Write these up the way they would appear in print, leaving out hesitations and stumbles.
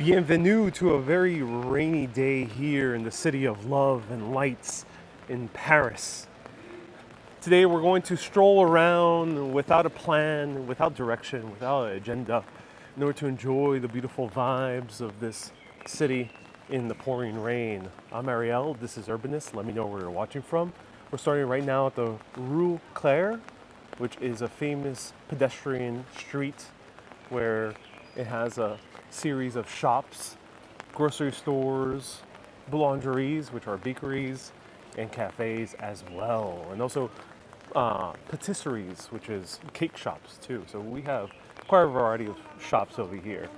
Bienvenue to a very rainy day here in the city of love and lights in Paris. Today we're going to stroll around without a plan, without direction, without an agenda, in order to enjoy the beautiful vibes of this city in the pouring rain. I'm Ariel, this is Urbanist. Let me know where you're watching from. We're starting right now at the Rue Cler, which is a famous pedestrian street where it has a series of shops, grocery stores, boulangeries, which are bakeries, and cafes as well. And also patisseries, which is cake shops too. So we have quite a variety of shops over here.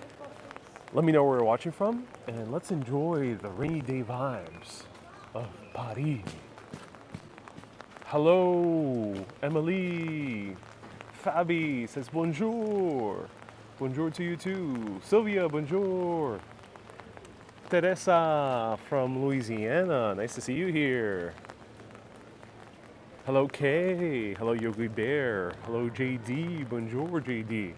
Let me know where you're watching from, and let's enjoy the rainy day vibes of Paris. Hello, Emily. Fabi says bonjour. Bonjour to you too. Sylvia, bonjour. Teresa from Louisiana, nice to see you here. Hello, Kay. Hello, Yogi Bear. Hello, JD. Bonjour, JD.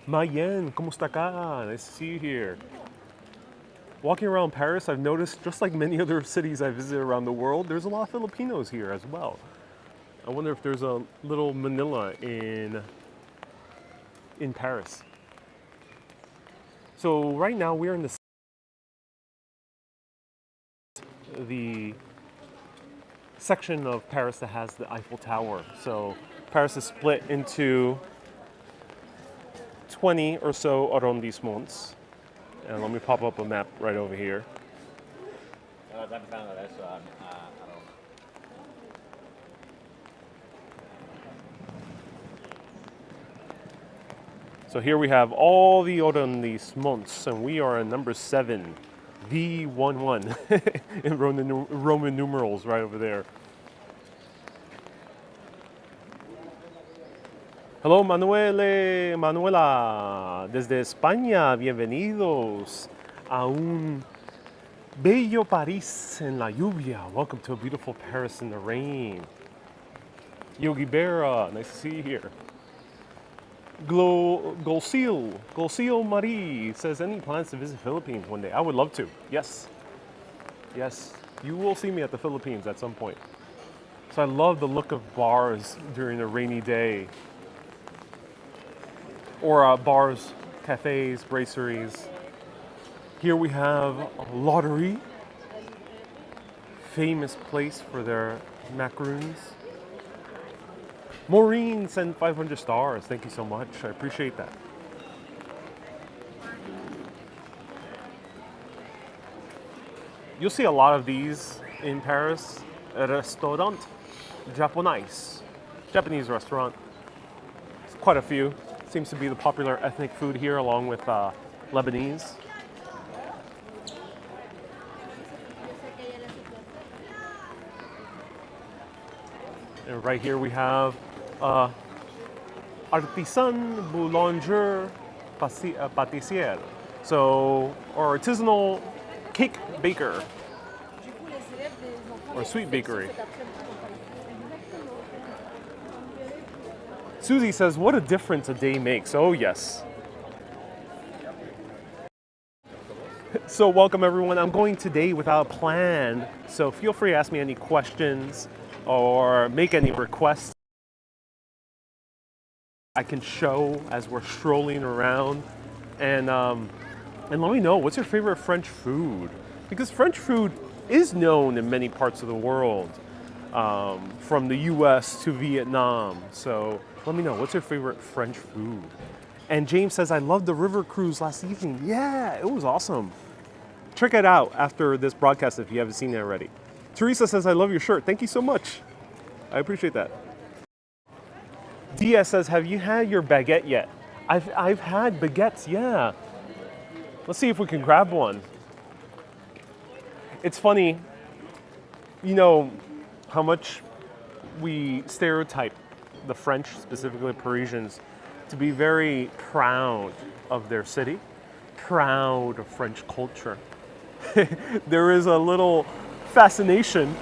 Mayen, ¿cómo está acá? Nice to see you here. Walking around Paris, I've noticed, just like many other cities I visit around the world, there's a lot of Filipinos here as well. I wonder if there's a little Manila in Paris. So right now we're in the section of Paris that has the Eiffel Tower. So Paris is split into 20 or so arrondissements. And let me pop up a map right over here. So here we have all the arrondissements, and we are in number 7, V11, in Roman numerals right over there. Hello, Manuela, desde España, bienvenidos a un bello París en la lluvia. Welcome to a beautiful Paris in the rain. Yogi Berra, nice to see you here. Golsil Marie says, any plans to visit Philippines one day? I would love to, yes. Yes, you will see me at the Philippines at some point. So I love the look of bars during a rainy day. Or bars, cafes, brasseries. Here we have Lottery, famous place for their macaroons. Maureen sent 500 stars. Thank you so much. I appreciate that. You'll see a lot of these in Paris. Restaurant Japonais, Japanese restaurant. There's quite a few. Seems to be the popular ethnic food here, along with Lebanese. And right here we have Artisan Boulanger Pâtissier. So, or artisanal cake baker, or sweet bakery. Susie says, what a difference a day makes. Oh, yes. So welcome, everyone. I'm going today without a plan. So feel free to ask me any questions or make any requests I can show as we're strolling around. And let me know, what's your favorite French food? Because French food is known in many parts of the world, from the US to Vietnam. So let me know, what's your favorite French food? And James says, I loved the river cruise last evening. Yeah, it was awesome. Check it out after this broadcast if you haven't seen it already. Teresa says, I love your shirt. Thank you so much. I appreciate that. Dia says, have you had your baguette yet? I've had baguettes, yeah. Let's see if we can grab one. It's funny, you know, how much we stereotype the French, specifically Parisians, to be very proud of their city, proud of French culture. There is a little fascination,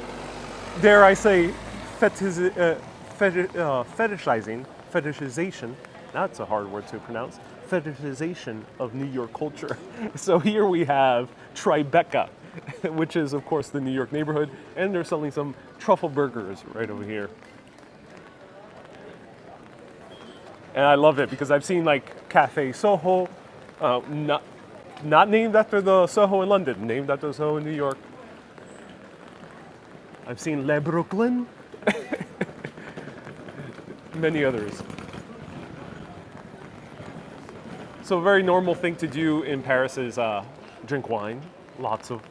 dare I say, fetishization, that's a hard word to pronounce, fetishization of New York culture. So here we have Tribeca, which is of course the New York neighborhood, and they're selling some truffle burgers right over here. And I love it because I've seen like Cafe Soho, not named after the Soho in London, named after the Soho in New York. I've seen Le Brooklyn, many others. So a very normal thing to do in Paris is drink wine, lots of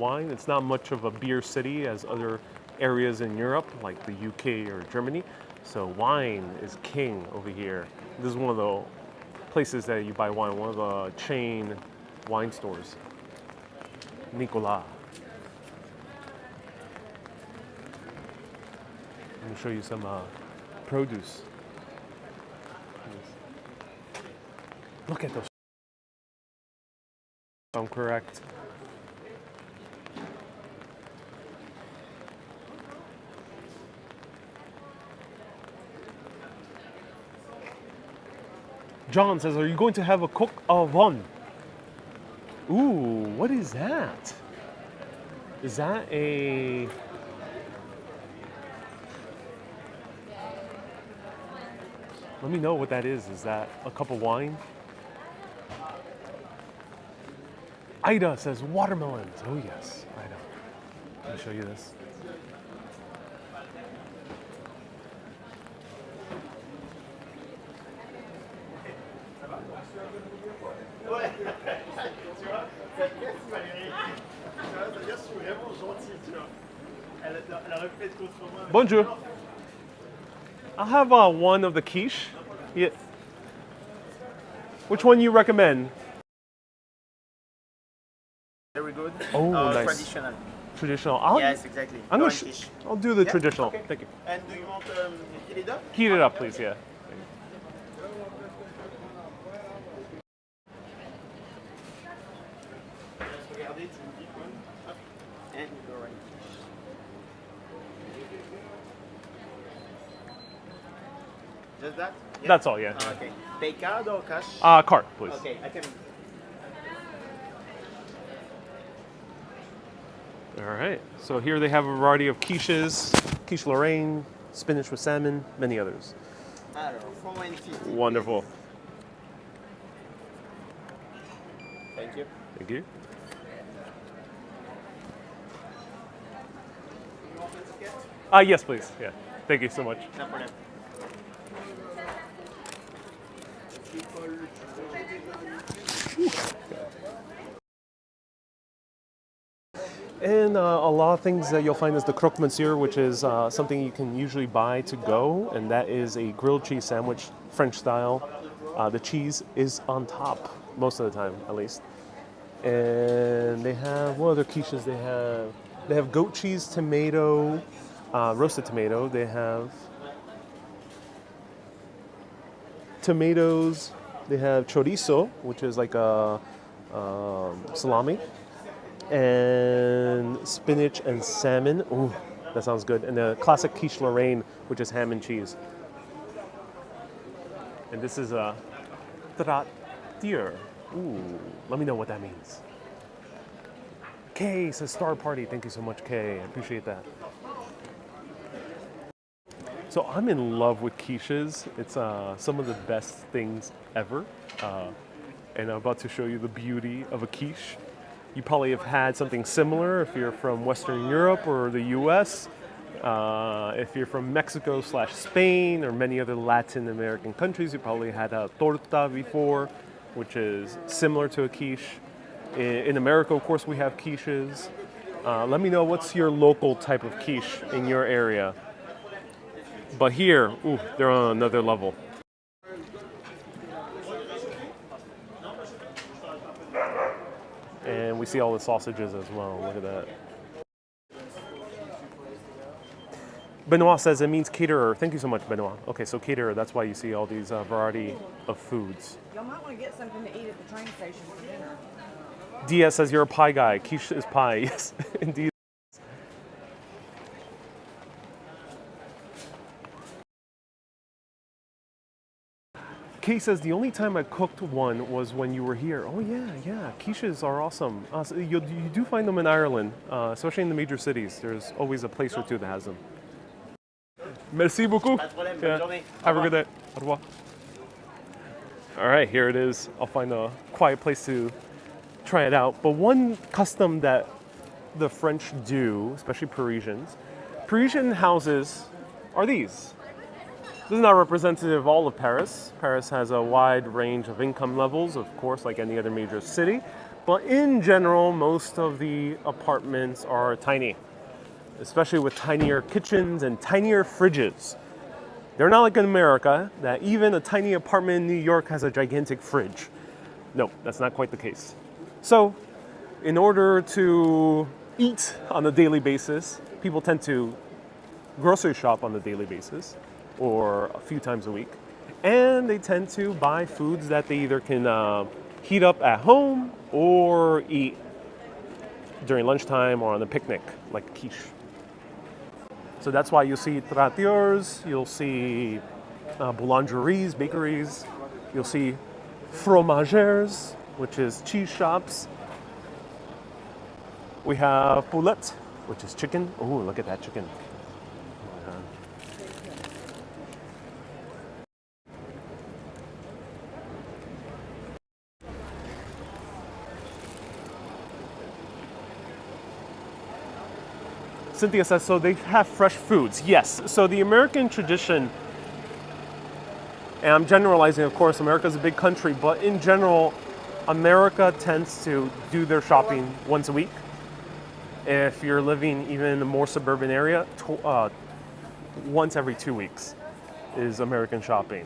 wine. It's not much of a beer city as other areas in Europe, like the UK or Germany. So wine is king over here. This is one of the places that you buy wine, one of the chain wine stores. Nicolas. Let me show you some produce. Look at those. If I'm correct. John says, are you going to have a coq au vin? Ooh, what is that? Is that a... Let me know what that is. Is that a cup of wine? Ida says watermelons. Oh yes, Ida. Let me show you this. Bonjour. I'll have one of the quiche. Yeah. Which one you recommend? Very good. Oh, nice. Traditional. Traditional. Yes, exactly. I'll do the traditional. Okay. Thank you. And do you want heat it up? Heat it up, please. Yeah. And go right. Just that? Yeah. That's all. Yeah. Okay. Pay card or cash? Cart, please. Okay, I can. All right. So here they have a variety of quiches, quiche Lorraine, spinach with salmon, many others. Alors, 4,150. Wonderful. Thank you. Thank you. You want Etiquette? Yes, please. Yeah. Thank you so much. No problem. And a lot of things that you'll find is the croque monsieur, which is something you can usually buy to go, and that is a grilled cheese sandwich, French style. The cheese is on top, most of the time at least. And they have, what other quiches they have? They have goat cheese, tomato, roasted tomato. They have tomatoes. They have chorizo, which is like a salami. And spinach and salmon. Ooh, that sounds good. And the classic quiche Lorraine, which is ham and cheese. And this is a tratteur. Ooh, let me know what that means. Kay says Star Party. Thank you so much, Kay. I appreciate that. So I'm in love with quiches. It's some of the best things ever. And I'm about to show you the beauty of a quiche. You probably have had something similar if you're from Western Europe or the US. If you're from Mexico/Spain or many other Latin American countries, you probably had a torta before, which is similar to a quiche. In America, of course, we have quiches. Let me know what's your local type of quiche in your area. But here, ooh, they're on another level. And we see all the sausages as well. Look at that. Benoit says it means caterer. Thank you so much, Benoit. Okay, so caterer, that's why you see all these variety of foods. Y'all might want to get something to eat at the train station for dinner. Diaz says you're a pie guy. Quiche is pie. Yes, indeed. Kay says the only time I cooked one was when you were here. Oh yeah. Quiches are awesome. So you do find them in Ireland, especially in the major cities. There's always a place or two that has them. Merci beaucoup. Pas de problème, bonne Yeah. journée. Have a good day. Au revoir. All right, here it is. I'll find a quiet place to try it out. But one custom that the French do, especially Parisians, Parisian houses are these. This is not representative of all of Paris. Paris has a wide range of income levels, of course, like any other major city. But in general, most of the apartments are tiny, especially with tinier kitchens and tinier fridges. They're not like in America, that even a tiny apartment in New York has a gigantic fridge. No, that's not quite the case. So, in order to eat on a daily basis, people tend to grocery shop on a daily basis or a few times a week. And they tend to buy foods that they either can heat up at home or eat during lunchtime or on a picnic, like a quiche. So that's why you'll see traiteurs, you'll see boulangeries, bakeries, you'll see fromagères, which is cheese shops. We have poulet, which is chicken. Oh, look at that chicken. Cynthia says, so they have fresh foods. Yes, so the American tradition, and I'm generalizing, of course, America's a big country, but in general, America tends to do their shopping once a week. If you're living even in a more suburban area, once every 2 weeks is American shopping.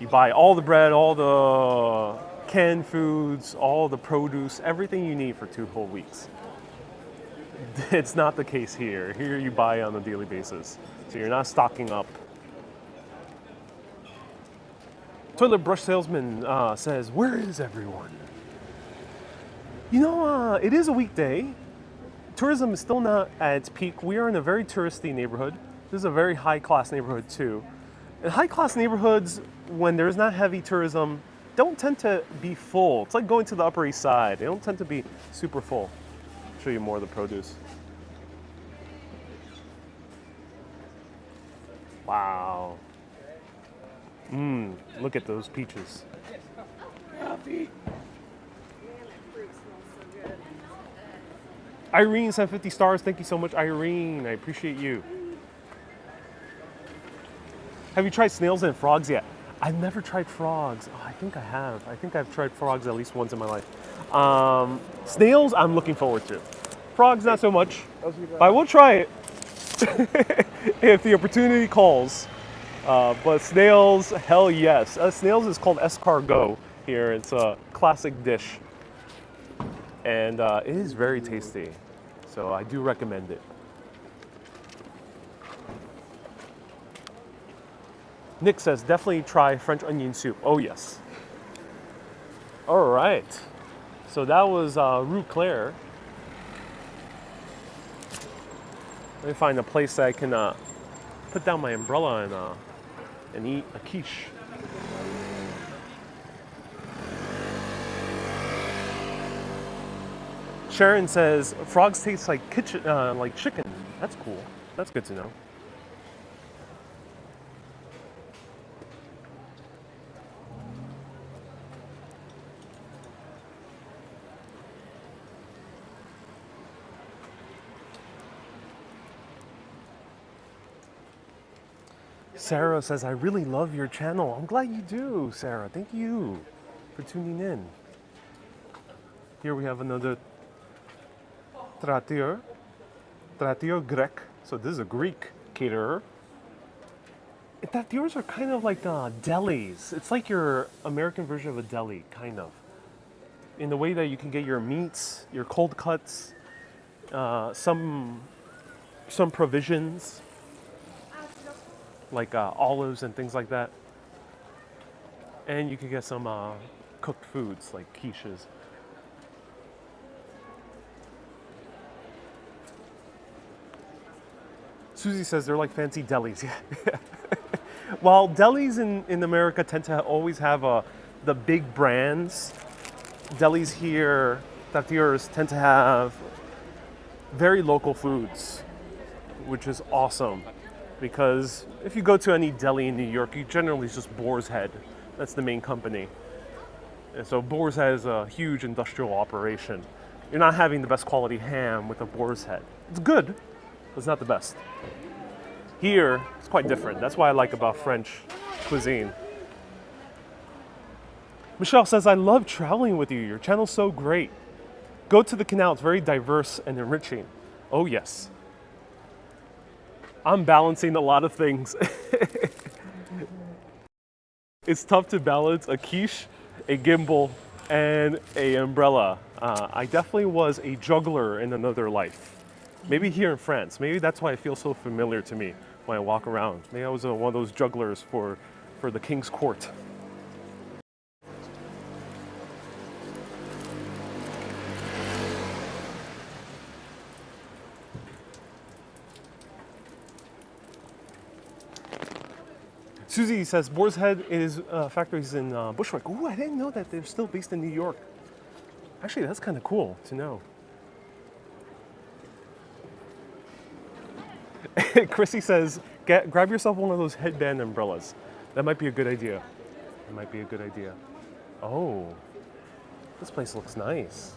You buy all the bread, all the canned foods, all the produce, everything you need for 2 whole weeks. It's not the case here. Here you buy on a daily basis. So you're not stocking up. Toilet brush salesman says, where is everyone? You know, it is a weekday. Tourism is still not at its peak. We are in a very touristy neighborhood. This is a very high-class neighborhood too. And high-class neighborhoods, when there's not heavy tourism, don't tend to be full. It's like going to the Upper East Side. They don't tend to be super full. Show you more of the produce. Wow. Look at those peaches. Coffee. Irene sent 50 stars. Thank you so much, Irene. I appreciate you. Have you tried snails and frogs yet? I've never tried frogs. Oh, I think I have. I think I've tried frogs at least once in my life. Snails, I'm looking forward to. Frogs, not so much. But I will try it if the opportunity calls. But snails, hell yes. Snails is called escargot here. It's a classic dish. And it is very tasty. So I do recommend it. Nick says, definitely try French onion soup. Oh, yes. All right. So that was Rue Cler. Let me find a place that I can put down my umbrella and eat a quiche. Sharon says, frogs taste like chicken. That's cool. That's good to know. Sarah says, I really love your channel. I'm glad you do, Sarah. Thank you for tuning in. Here we have another traiteur grec. So this is a Greek caterer. And traiteurs are kind of like delis. It's like your American version of a deli, kind of. In the way that you can get your meats, your cold cuts, some provisions, like olives and things like that. And you can get some cooked foods like quiches. Susie says they're like fancy delis. Yeah. While delis in America tend to always have the big brands, delis here, tartieres, tend to have very local foods, which is awesome. Because if you go to any deli in New York, you generally it's just Boar's Head. That's the main company. And so Boar's Head is a huge industrial operation. You're not having the best quality ham with a Boar's Head. It's good, but it's not the best. Here, it's quite different. That's what I like about French cuisine. Michelle says, I love traveling with you. Your channel's so great. Go to the canal. It's very diverse and enriching. Oh, yes. I'm balancing a lot of things. It's tough to balance a quiche, a gimbal, and a umbrella. I definitely was a juggler in another life. Maybe here in France. Maybe that's why it feels so familiar to me when I walk around. Maybe I was one of those jugglers for the king's court. Susie says Boar's Head is factories in Bushwick. Ooh, I didn't know that they're still based in New York. Actually, that's kind of cool to know. Chrissy says, grab yourself one of those headband umbrellas. That might be a good idea. That might be a good idea. Oh, this place looks nice.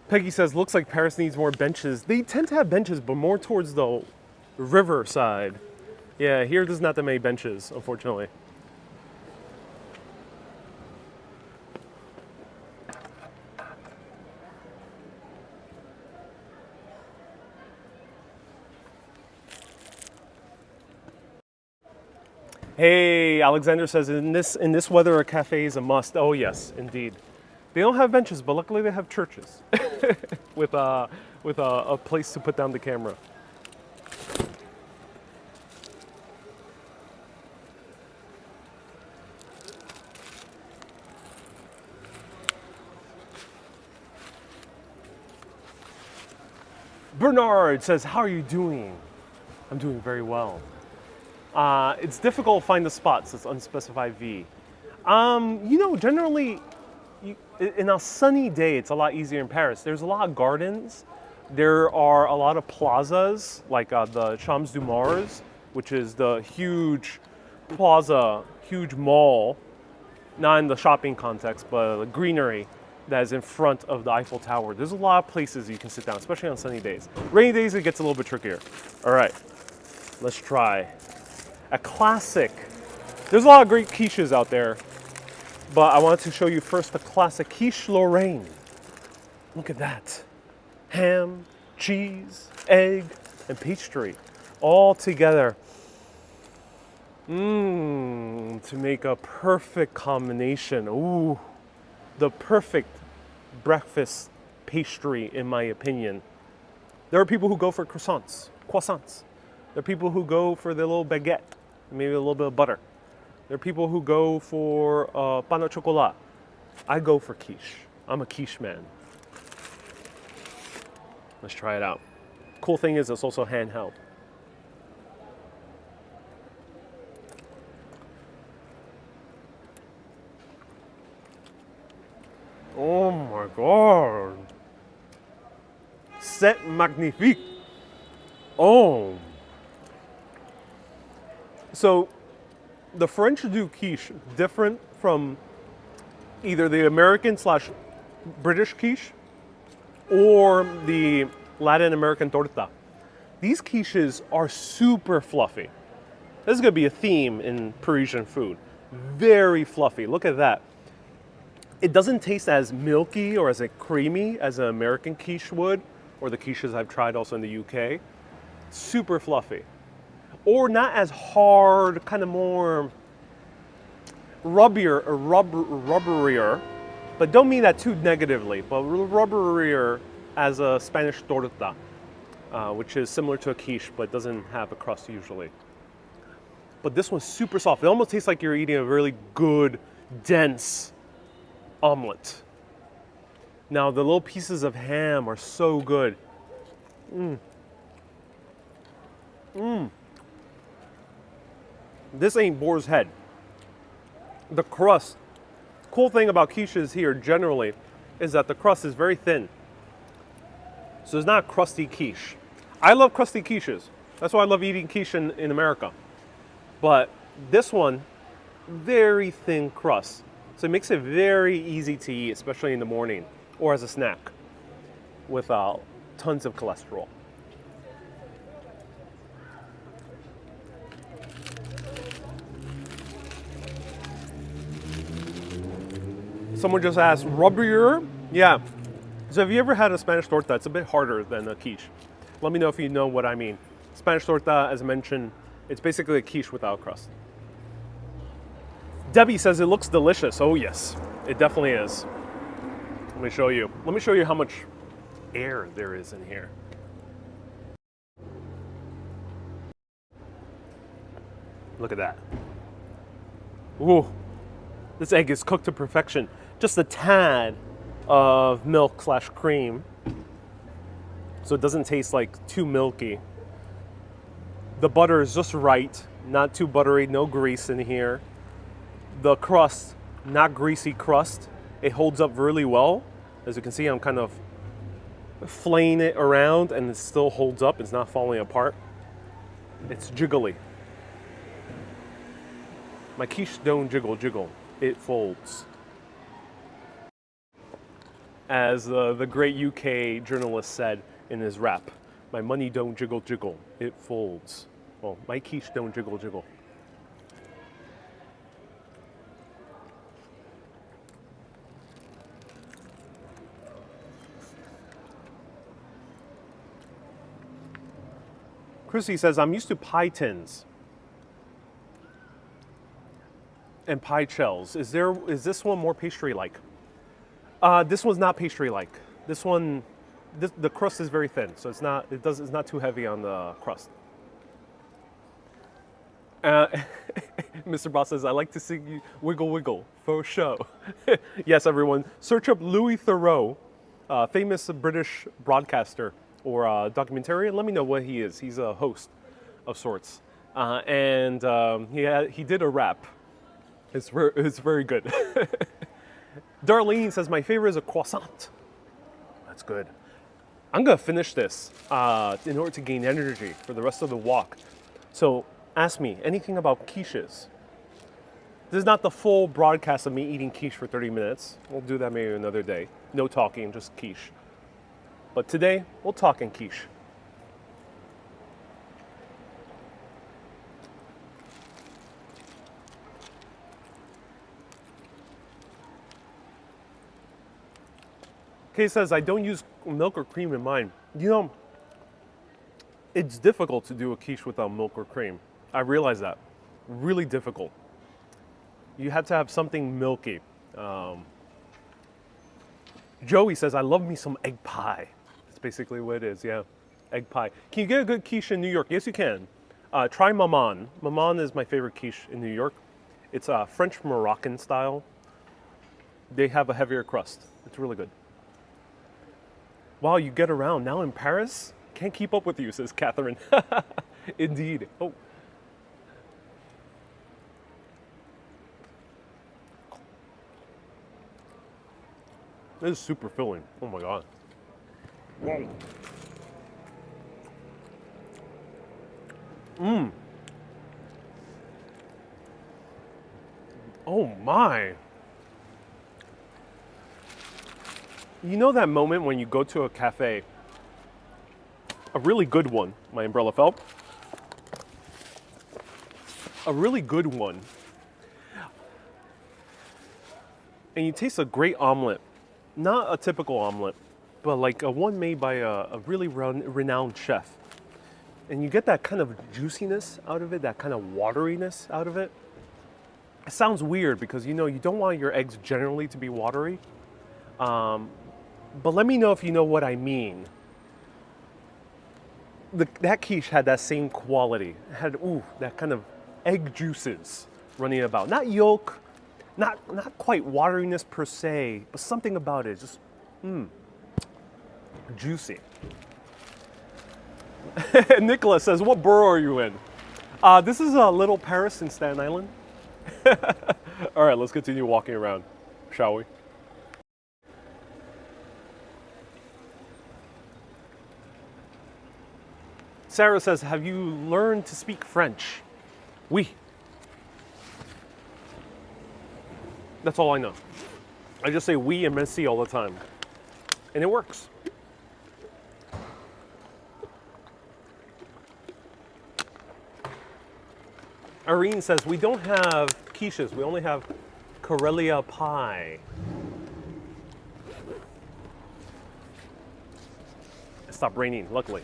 Peggy says, looks like Paris needs more benches. They tend to have benches, but more towards the river side. Yeah, here there's not that many benches, unfortunately. Hey, Alexander says, in this weather, a cafe is a must. Oh yes, indeed. They don't have benches, but luckily they have churches with a place to put down the camera. Bernard says, how are you doing? I'm doing very well. It's difficult to find the spots. It's unspecified V. Generally, in a sunny day, it's a lot easier in Paris. There's a lot of gardens. There are a lot of plazas, like the Champs-Elysees, which is the huge plaza, huge mall, not in the shopping context, but the greenery that is in front of the Eiffel Tower. There's a lot of places you can sit down, especially on sunny days. Rainy days, it gets a little bit trickier. All right, let's try a classic. There's a lot of great quiches out there, but I wanted to show you first the classic quiche Lorraine. Look at that. Ham, cheese, egg, and pastry all together. To make a perfect combination. Ooh, the perfect breakfast pastry, in my opinion. There are people who go for croissants. There are people who go for the little baguette, maybe a little bit of butter. There are people who go for pain au chocolat. I go for quiche. I'm a quiche man. Let's try it out. Cool thing is it's also handheld. Oh my God. C'est magnifique. Oh. So the French do quiche different from either the American / British quiche or the Latin American torta. These quiches are super fluffy. This is going to be a theme in Parisian food. Very fluffy. Look at that. It doesn't taste as milky or as creamy as an American quiche would, or the quiches I've tried also in the UK. Super fluffy. Or not as hard, kind of more rubberier, but don't mean that too negatively, but rubberier as a Spanish torta, which is similar to a quiche but doesn't have a crust usually. But this one's super soft. It almost tastes like you're eating a really good, dense omelet. Now the little pieces of ham are so good. This ain't boar's head. The crust, cool thing about quiches here generally is that the crust is very thin. So it's not a crusty quiche. I love crusty quiches. That's why I love eating quiche in America. But this one, very thin crust. So it makes it very easy to eat, especially in the morning or as a snack with tons of cholesterol. Someone just asked, rubberier? Yeah. So have you ever had a Spanish torta? It's a bit harder than a quiche. Let me know if you know what I mean. Spanish torta, as I mentioned, it's basically a quiche without crust. Debbie says it looks delicious. Oh yes, it definitely is. Let me show you. Let me show you how much air there is in here. Look at that. Ooh, this egg is cooked to perfection. Just a tad of milk/cream, so it doesn't taste like too milky. The butter is just right, not too buttery, no grease in here. The crust, not greasy crust. It holds up really well. As you can see, I'm kind of flaying it around and it still holds up. It's not falling apart. It's jiggly. My quiche don't jiggle, it folds. As the great UK journalist said in his rap, my money don't jiggle, it folds. Well, my quiche don't jiggle. Chrissy says, I'm used to pie tins and pie shells. Is this one more pastry-like? This one's not pastry-like. This one, the crust is very thin, so it's not too heavy on the crust. Mr. Boss says, I like to see you wiggle for show. Yes, everyone, search up Louis Theroux, famous British broadcaster or documentarian. Let me know what he is. He's a host of sorts. And he did a rap. It's very good. Darlene says, my favorite is a croissant. That's good. I'm gonna finish this in order to gain energy for the rest of the walk. So ask me anything about quiches. This is not the full broadcast of me eating quiche for 30 minutes. We'll do that maybe another day. No talking, just quiche. But today, we'll talk in quiche. Kay says, I don't use milk or cream in mine. You know, it's difficult to do a quiche without milk or cream. I realize that. Really difficult. You have to have something milky. Joey says, I love me some egg pie. That's basically what it is, yeah. Egg pie. Can you get a good quiche in New York? Yes, you can. Try Maman. Maman is my favorite quiche in New York. It's French Moroccan style. They have a heavier crust. It's really good. Wow, you get around. Now in Paris? Can't keep up with you, says Catherine. Indeed. Oh. This is super filling. Oh my God. Whoa. Mmm. Oh my. You know that moment when you go to a cafe, a really good one, my umbrella fell, a really good one. And you taste a great omelet. Not a typical omelet, but like a one made by a really renowned chef. And you get that kind of juiciness out of it, that kind of wateriness out of it. It sounds weird because you don't want your eggs generally to be watery. But let me know if you know what I mean. That quiche had that same quality. It had that kind of egg juices running about. Not yolk, not quite wateriness per se, but something about it, just juicy. Nicholas says, what borough are you in? This is Little Paris in Staten Island. All right, let's continue walking around, shall we? Sarah says, have you learned to speak French? Oui. That's all I know. I just say oui and merci all the time. And it works. Irene says, we don't have quiches, we only have Corellia pie. It stopped raining, luckily.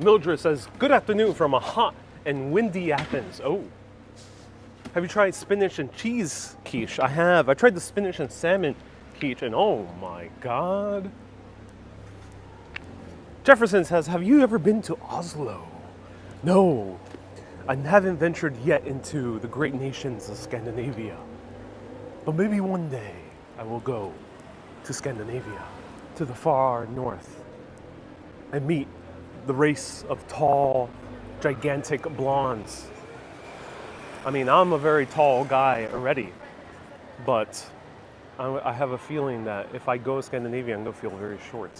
Mildred says, good afternoon from a hot and windy Athens. Oh. Have you tried spinach and cheese quiche? I have. I tried the spinach and salmon quiche and oh my God. Jefferson says, have you ever been to Oslo? No. I haven't ventured yet into the great nations of Scandinavia. But maybe one day I will go to Scandinavia, to the far north, and meet the race of tall, gigantic blondes. I mean, I'm a very tall guy already, but I have a feeling that if I go to Scandinavia, I'm gonna feel very short.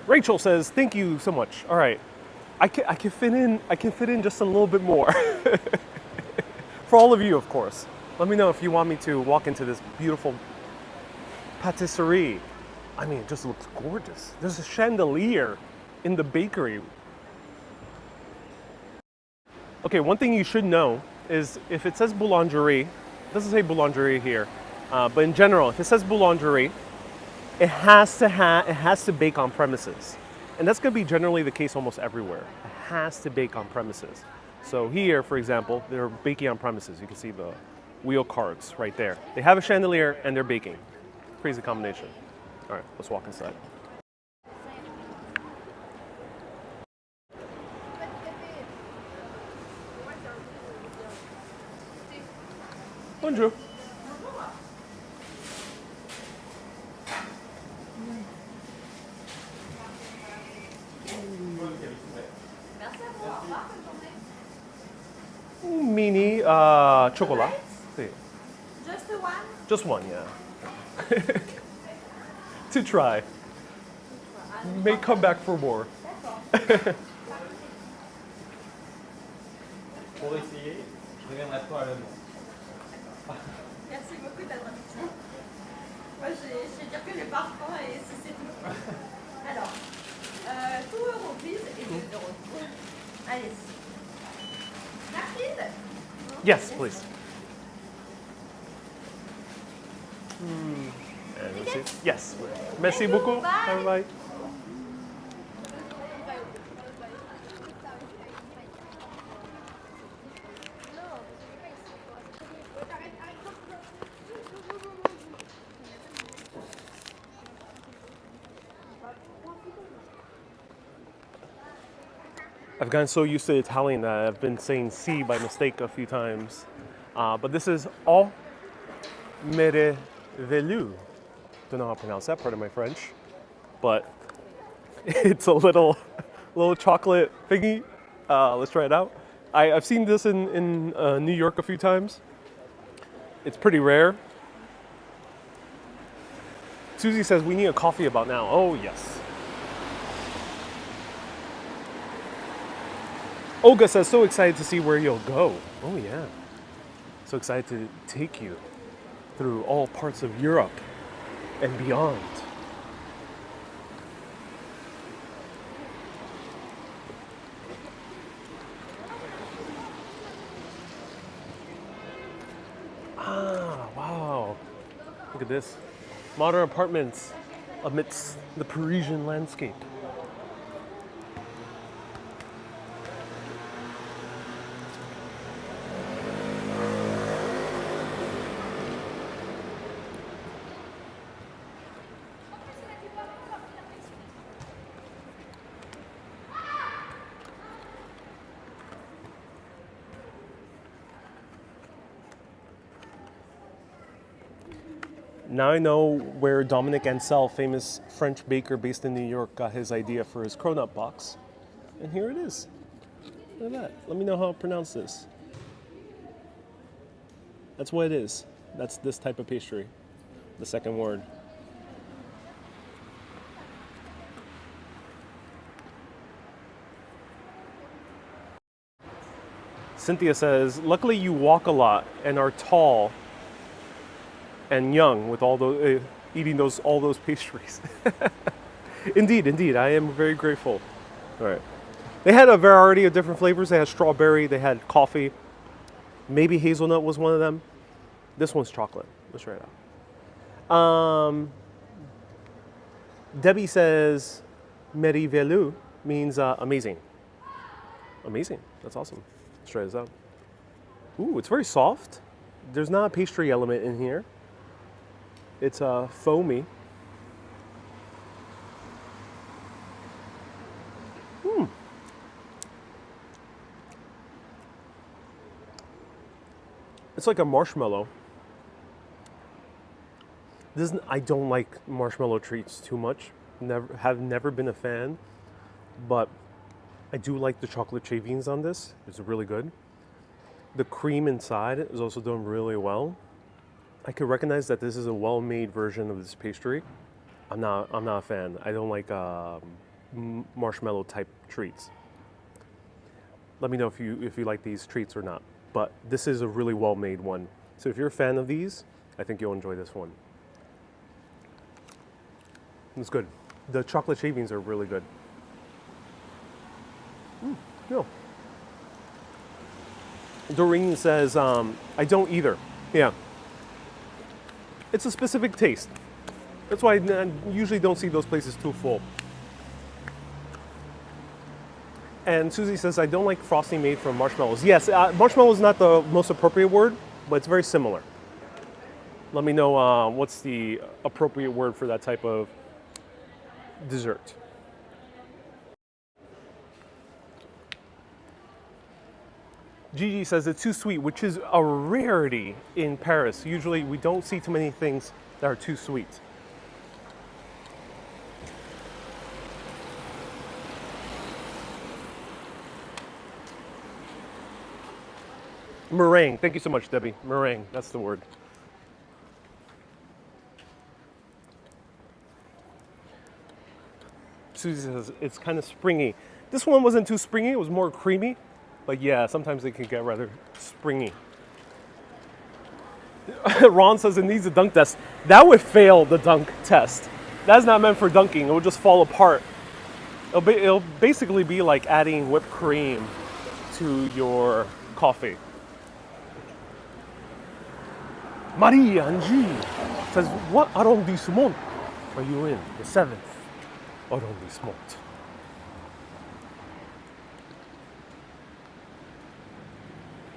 Rachel says, thank you so much. All right, I can fit in just a little bit more. For all of you, of course. Let me know if you want me to walk into this beautiful patisserie. I mean, it just looks gorgeous. There's a chandelier in the bakery. Okay, one thing you should know is if it says boulangerie, it doesn't say boulangerie here, but in general, if it says boulangerie, it has to bake on premises. And that's gonna be generally the case almost everywhere. It has to bake on premises. So here, for example, they're baking on premises. You can see the wheel cards right there. They have a chandelier and they're baking. Crazy combination. All right, let's walk inside. Bonjour. Mini chocolat. Just the one? Just one, yeah. To try. May come back for more. Pour essayer, je reviendrai pas à l'avance. Merci beaucoup de ta traduction. Moi, je vais dire que les parfums et si c'est tout. Alors, 2 euros please et 2 euros. Allez. Rapide? Yes, please. And let's see. Yes. Merci beaucoup. Bye bye. I've gotten so used to Italian that I've been saying "si" by mistake a few times. But this is au merveilleux. Don't know how to pronounce that part of my French, but it's a little chocolate thingy. Let's try it out. I've seen this in New York a few times. It's pretty rare. Susie says we need a coffee about now. Oh yes. Olga says, so excited to see where you'll go. Oh yeah. So excited to take you through all parts of Europe and beyond. Ah, wow. Look at this. Modern apartments amidst the Parisian landscape. Now I know where Dominic Ansel, famous French baker based in New York, got his idea for his cronut box. And here it is. Look at that. Let me know how to pronounce this. That's what it is. That's this type of pastry. The second word. Cynthia says, luckily you walk a lot and are tall and young with all those eating all those pastries. Indeed, I am very grateful. All right, they had a variety of different flavors. They had strawberry, they had coffee, maybe hazelnut was one of them. This one's chocolate. Let's try it out. Debbie says, merveilleux means amazing. Amazing. That's awesome. Let's try this out. Ooh, it's very soft. There's not a pastry element in here. It's foamy. It's like a marshmallow. I don't like marshmallow treats too much. Have never been a fan, but I do like the chocolate shavings on this. It's really good. The cream inside is also done really well. I can recognize that this is a well-made version of this pastry. I'm not a fan. I don't like marshmallow type treats. Let me know if you like these treats or not. But this is a really well-made one. So if you're a fan of these, I think you'll enjoy this one. It's good. The chocolate shavings are really good. No. Doreen says, I don't either. Yeah. It's a specific taste. That's why I usually don't see those places too full. And Susie says, I don't like frosting made from marshmallows. Yes, marshmallow is not the most appropriate word, but it's very similar. Let me know what's the appropriate word for that type of dessert. Gigi says it's too sweet, which is a rarity in Paris. Usually we don't see too many things that are too sweet. Meringue. Thank you so much, Debbie. Meringue. That's the word. Susie says it's kind of springy. This one wasn't too springy. It was more creamy. But yeah, sometimes they can get rather springy. Ron says it needs a dunk test. That would fail the dunk test. That's not meant for dunking. It would just fall apart. It'll basically be like adding whipped cream to your coffee. Marie Angie says, what arrondissement are you in? The 7th arrondissement.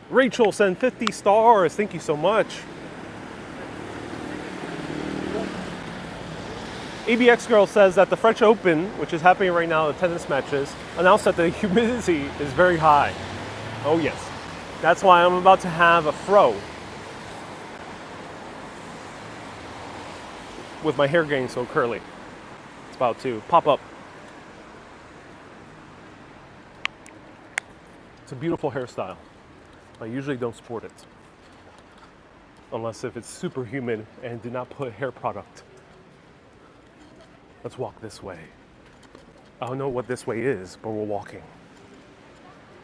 Rachel sent 50 stars. Thank you so much. ABX Girl says that the French Open, which is happening right now, the tennis matches, announced that the humidity is very high. Oh yes. That's why I'm about to have a fro. With my hair getting so curly. It's about to pop up. It's a beautiful hairstyle. I usually don't sport it. Unless if it's super humid and did not put hair product. Let's walk this way. I don't know what this way is, but we're walking.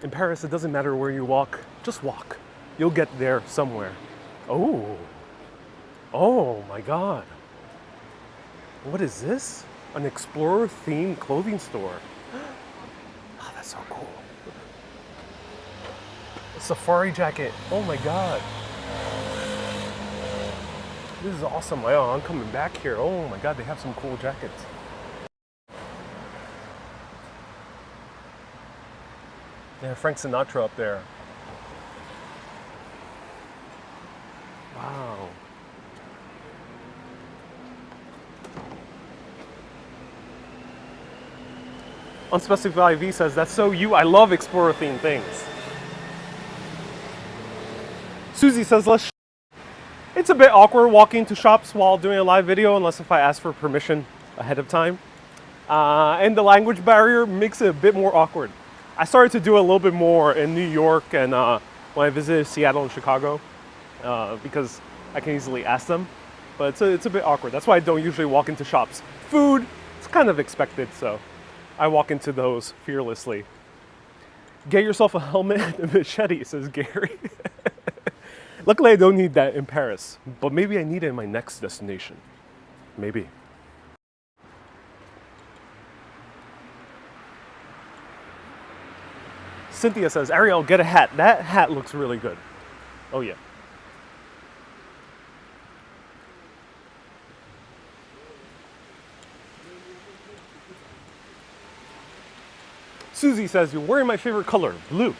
In Paris, it doesn't matter where you walk, just walk. You'll get there somewhere. Oh, oh my God. What is this? An explorer-themed clothing store. Oh, that's so cool. A safari jacket. Oh my God. This is awesome. Oh, I'm coming back here. Oh my God, they have some cool jackets. They have Frank Sinatra up there. Wow. Unspecified V says, that's so you. I love explorer themed things. Susie says, it's a bit awkward walking to shops while doing a live video unless if I ask for permission ahead of time. And the language barrier makes it a bit more awkward. I started to do a little bit more in New York and when I visited Seattle and Chicago because I can easily ask them. But it's a bit awkward. That's why I don't usually walk into shops. Food, it's kind of expected, so I walk into those fearlessly. Get yourself a helmet and a machete, says Gary. Luckily, I don't need that in Paris, but maybe I need it in my next destination. Maybe. Cynthia says, Ariel, get a hat. That hat looks really good. Oh, yeah. Susie says, you're wearing my favorite color, blue.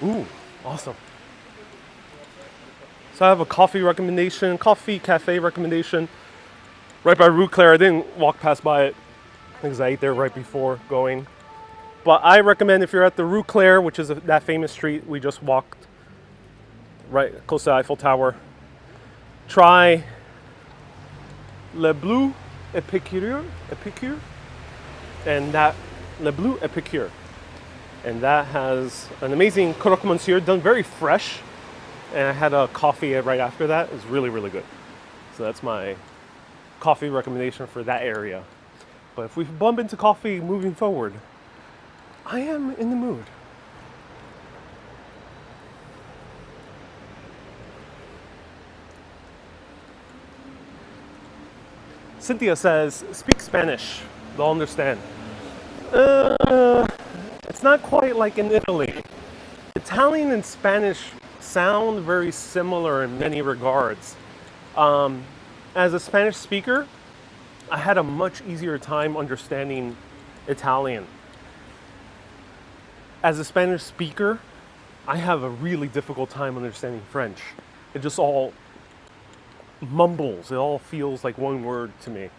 Ooh, awesome. So I have a coffee recommendation, coffee cafe recommendation, right by Rue Cler. I didn't walk past by it because I ate there right before going. But I recommend if you're at the Rue Cler, which is that famous street we just walked right close to Eiffel Tower, try Le Bleu Epicure, and that Le Bleu Epicure. And that has an amazing croque monsieur done very fresh. And I had a coffee right after that. It was really, really good. So that's my coffee recommendation for that area. But if we bump into coffee moving forward, I am in the mood. Cynthia says, speak Spanish. They'll understand. It's not quite like in Italy. Italian and Spanish sound very similar in many regards. As a Spanish speaker, I had a much easier time understanding Italian. As a Spanish speaker, I have a really difficult time understanding French. It just all mumbles. It all feels like one word to me.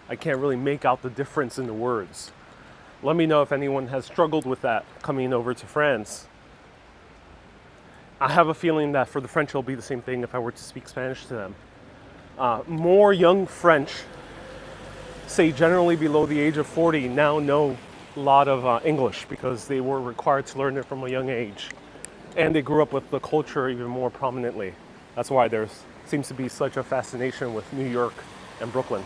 I can't really make out the difference in the words. Let me know if anyone has struggled with that coming over to France. I have a feeling that for the French it'll be the same thing if I were to speak Spanish to them. More young French, say generally below the age of 40, now know a lot of English because they were required to learn it from a young age. And they grew up with the culture even more prominently. That's why there seems to be such a fascination with New York and Brooklyn.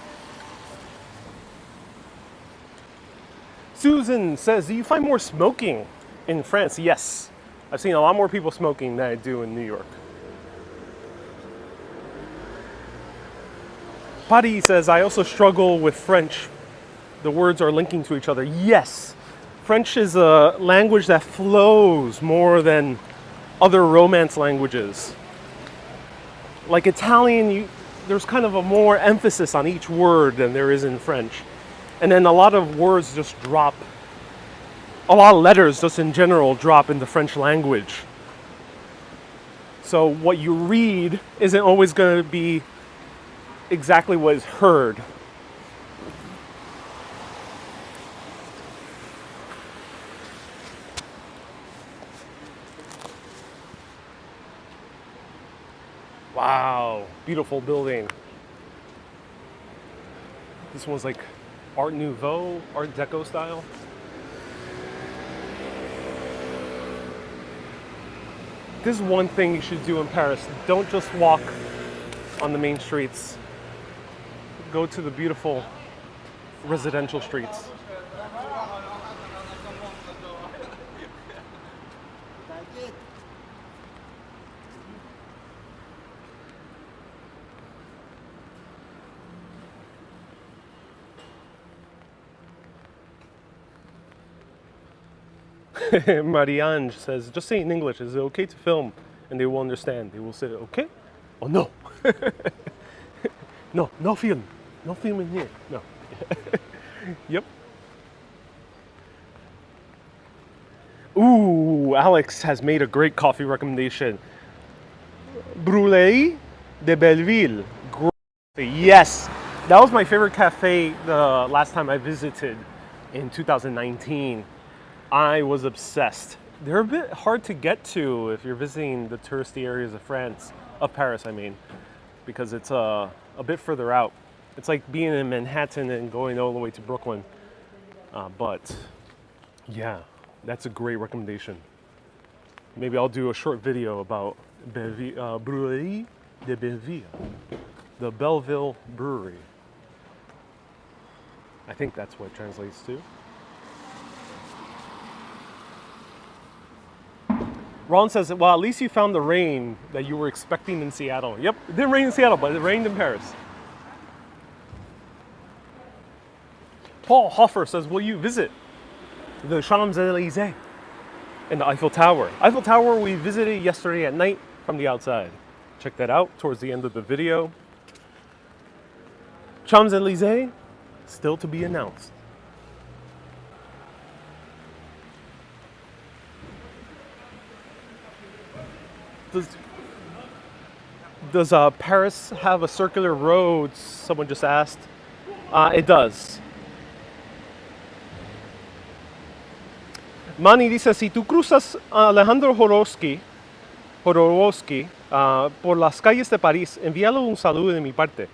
Susan says, do you find more smoking in France? Yes. I've seen a lot more people smoking than I do in New York. Patty says, I also struggle with French. The words are linking to each other. Yes, French is a language that flows more than other Romance languages. Like Italian, there's kind of a more emphasis on each word than there is in French. And then a lot of words just drop. A lot of letters just in general drop in the French language. So what you read isn't always going to be exactly what is heard. Wow, beautiful building. This one's like Art Nouveau, Art Deco style. This is one thing you should do in Paris. Don't just walk on the main streets. Go to the beautiful residential streets. Marianne says, just say it in English. Is it okay to film? And they will understand. They will say, okay? Or no? No, no film. No film in here. No. Yep. Ooh, Alex has made a great coffee recommendation. Brûlée de Belleville. Yes, that was my favorite cafe the last time I visited in 2019. I was obsessed. They're a bit hard to get to if you're visiting the touristy areas of France, of Paris, I mean, because it's a bit further out. It's like being in Manhattan and going all the way to Brooklyn. But yeah, that's a great recommendation. Maybe I'll do a short video about Brûlée de Belleville, the Belleville Brewery. I think that's what it translates to. Ron says, well, at least you found the rain that you were expecting in Seattle. Yep, it didn't rain in Seattle, but it rained in Paris. Paul Hoffer says, will you visit the Champs-Elysees and the Eiffel Tower? Eiffel Tower we visited yesterday at night from the outside. Check that out towards the end of the video. Champs-Elysees, still to be announced. Does Paris have a circular road? Someone just asked. It does. Manny dice, si tú cruzas Alejandro Jodorowsky por las calles de París, envíalo un saludo de mi parte.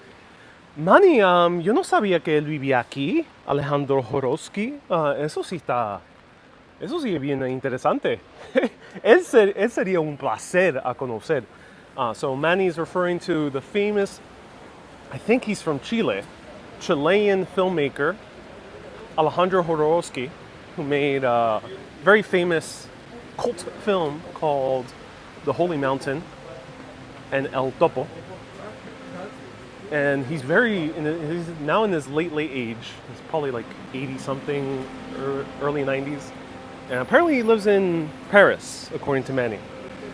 Manny, yo no sabía que él vivía aquí, Alejandro Jodorowsky. Eso sí es bien interesante. él sería un placer a conocer. So Manny is referring to the famous, I think he's from Chile, Chilean filmmaker Alejandro Jodorowsky, who made a very famous cult film called The Holy Mountain and El Topo. And he's he's now in his late age. He's probably like 80 something, early 90s. And apparently he lives in Paris, according to Manny.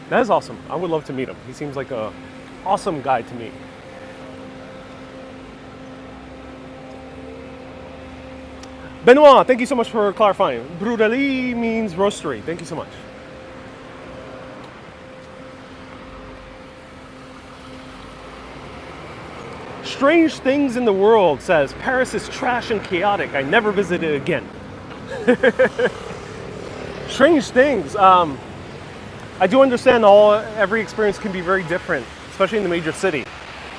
That is awesome. I would love to meet him. He seems like an awesome guy to meet. Benoit, thank you so much for clarifying. Brûlée means roastery. Thank you so much. Strange Things in the World says, Paris is trash and chaotic. I never visit it again. Strange things. I do understand every experience can be very different, especially in the major city.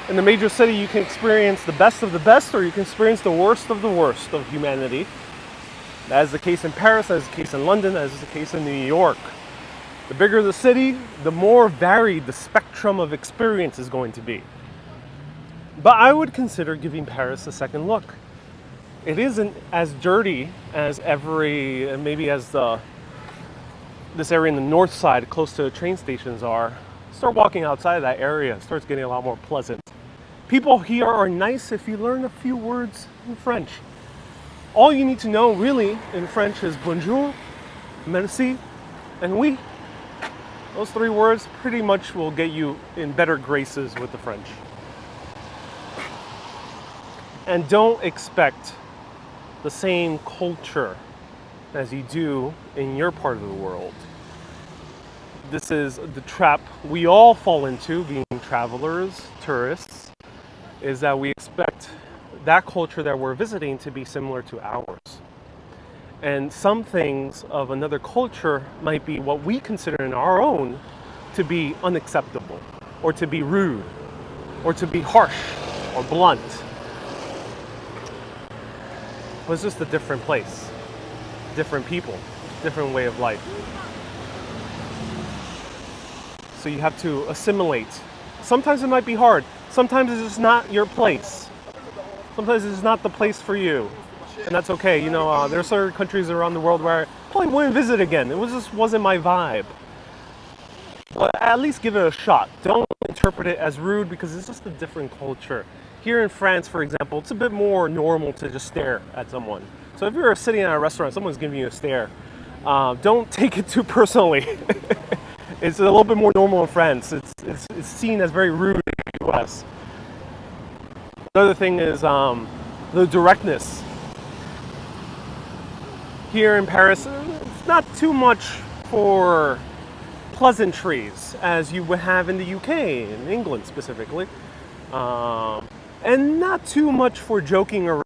In the major city, you can experience the best of the best, or you can experience the worst of humanity. That is the case in Paris, that is the case in London, that is the case in New York. The bigger the city, the more varied the spectrum of experience is going to be. But I would consider giving Paris a second look. It isn't as dirty as this area in the north side, close to train stations are. Start walking outside of that area, it starts getting a lot more pleasant. People here are nice if you learn a few words in French. All you need to know really in French is bonjour, merci, and oui. Those three words pretty much will get you in better graces with the French. And don't expect the same culture as you do in your part of the world. This is the trap we all fall into, being travelers, tourists, is that we expect that culture that we're visiting to be similar to ours. And some things of another culture might be what we consider in our own to be unacceptable, or to be rude, or to be harsh, or blunt. But it's just a different place, different people, different way of life. So you have to assimilate. Sometimes it might be hard. Sometimes it's just not your place. Sometimes it's not the place for you. And that's okay. There are certain countries around the world where I probably wouldn't visit again. It just wasn't my vibe. but at least give it a shot. Don't interpret it as rude because it's just a different culture. Here in France, for example, it's a bit more normal to just stare at someone. So if you're sitting at a restaurant, someone's giving you a stare, don't take it too personally. It's a little bit more normal in France. It's seen as very rude in the US. Another thing is the directness. Here in Paris, it's not too much for pleasantries as you would have in the UK, in England specifically. And not too much for joking around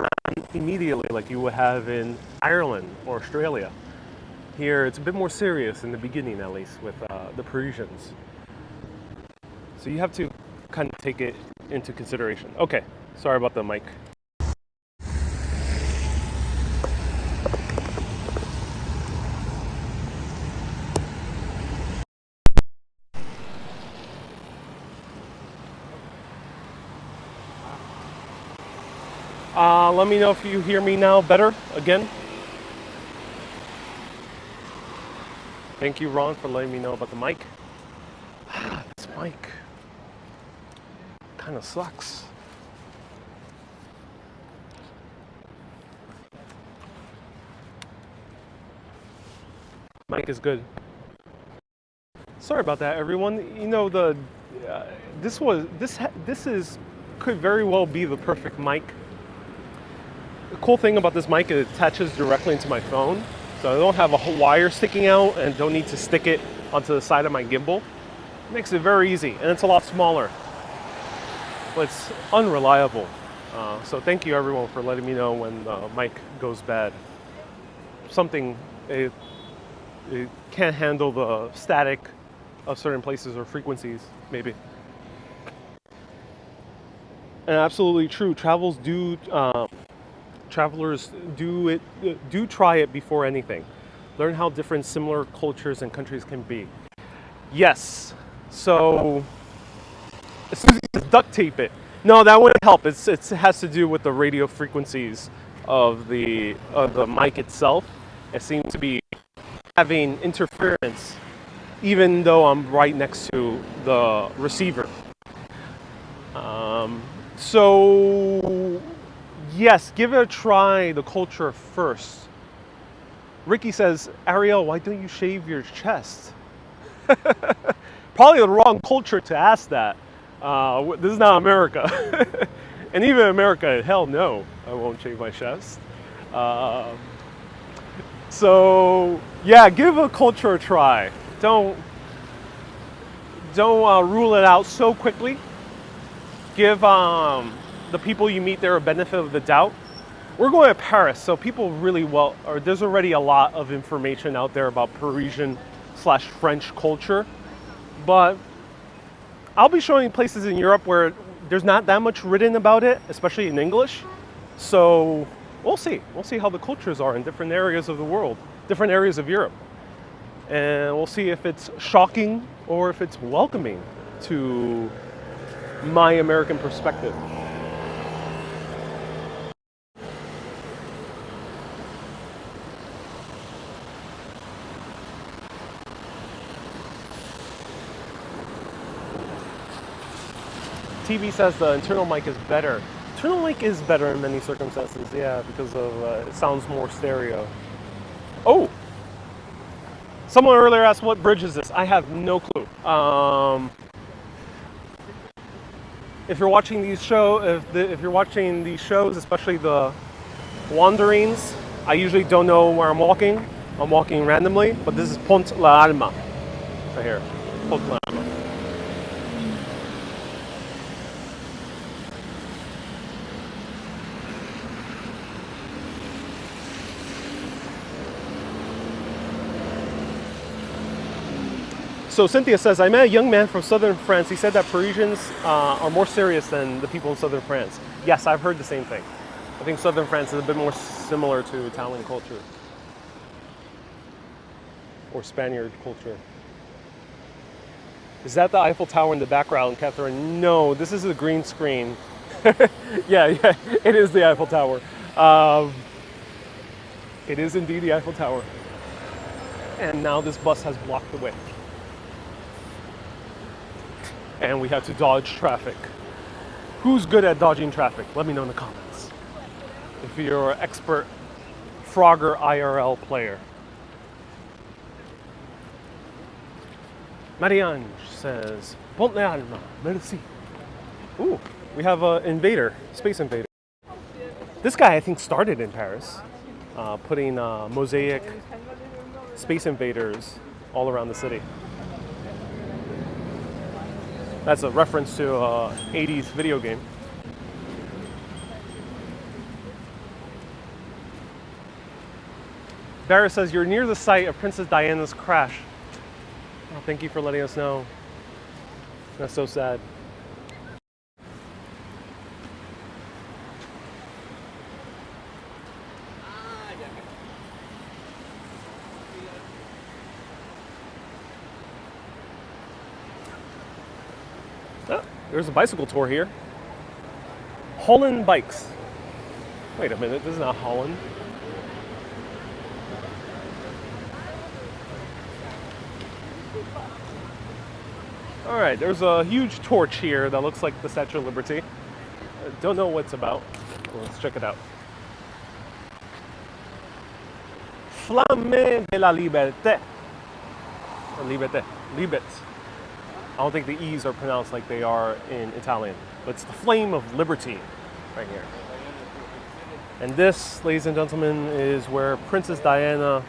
immediately like you would have in Ireland or Australia. Here it's a bit more serious in the beginning, at least, with the Parisians. So you have to kind of take it into consideration. Okay, sorry about the mic. Let me know if you hear me now better again. Thank you, Ron, for letting me know about the mic. This mic kind of sucks. Mic is good. Sorry about that, everyone. You know, this could very well be the perfect mic. The cool thing about this mic is it attaches directly into my phone, so I don't have a wire sticking out and don't need to stick it onto the side of my gimbal. It makes it very easy, and it's a lot smaller, but it's unreliable. So thank you, everyone, for letting me know when the mic goes bad. It can't handle the static of certain places or frequencies, maybe. And absolutely true. Travelers do try it before anything. Learn how different similar cultures and countries can be. Yes. So as soon as you just duct tape it. No, that wouldn't help. It has to do with the radio frequencies of the mic itself. It seems to be having interference, even though I'm right next to the receiver. So yes, give it a try, the culture first. Ricky says, Ariel, why don't you shave your chest? Probably the wrong culture to ask that. This is not America. And even America, hell no, I won't shave my chest. So yeah, give a culture a try. Don't rule it out so quickly. Give the people you meet there a benefit of the doubt. We're going to Paris, so people there's already a lot of information out there about Parisian/French culture. But I'll be showing places in Europe where there's not that much written about it, especially in English. So we'll see. We'll see how the cultures are in different areas of the world, different areas of Europe. And we'll see if it's shocking or if it's welcoming to my American perspective. TV says the internal mic is better. Internal mic is better in many circumstances, yeah, because of it sounds more stereo. Oh! Someone earlier asked, what bridge is this? I have no clue. If you're watching these shows, especially the wanderings, I usually don't know where I'm walking. I'm walking randomly, but this is Pont La Alma, right here. Pont La Alma. So Cynthia says, I met a young man from southern France. He said that Parisians are more serious than the people in southern France. Yes, I've heard the same thing. I think southern France is a bit more similar to Italian culture. Or Spaniard culture. Is that the Eiffel Tower in the background, Catherine? No, this is a green screen. yeah, it is the Eiffel Tower. It is indeed the Eiffel Tower. And now this bus has blocked the way. and we had to dodge traffic. Who's good at dodging traffic? Let me know in the comments. If you're an expert Frogger IRL player. Marianne says, Ponte Alma, merci. Ooh, we have an invader, Space Invader. This guy, I think, started in Paris, putting mosaic Space Invaders all around the city. That's a reference to an 80s video game. Barra says, you're near the site of Princess Diana's crash. Oh, thank you for letting us know. That's so sad. Oh, there's a bicycle tour here. Holland Bikes. Wait a minute, this is not Holland. All right, there's a huge torch here that looks like the Statue of Liberty. I don't know what it's about. Well, let's check it out. Flamme de la Liberté. Or Liberté. Libet. I don't think the E's are pronounced like they are in Italian. But it's the flame of liberty right here. And this, ladies and gentlemen, is where Princess Diana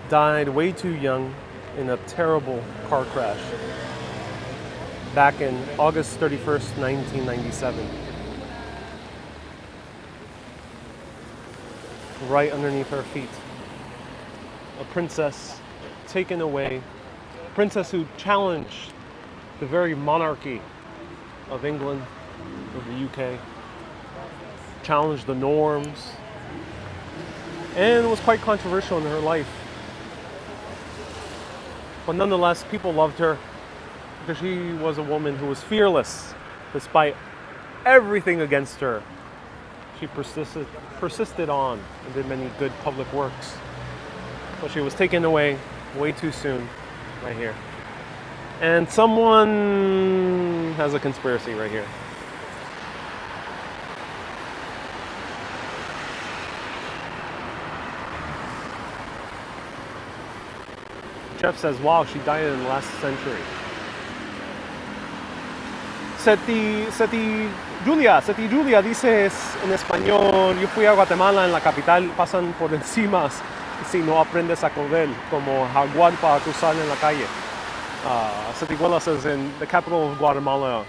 died way too young in a terrible car crash back in August 31st, 1997. Right underneath her feet. A princess taken away. A princess who challenged the very monarchy of England, of the UK. Challenged the norms. And was quite controversial in her life. But nonetheless, people loved her because she was a woman who was fearless despite everything against her. She persisted on and did many good public works. But she was taken away way too soon, right here. And someone has a conspiracy right here. Jeff says, wow, she died in the last century. Seti Julia dices en español, yo fui a Guatemala, en la capital pasan por encima si no aprendes a correr, como jaguar para cruzar en la calle. Seti Julia says, in the capital of Guatemala,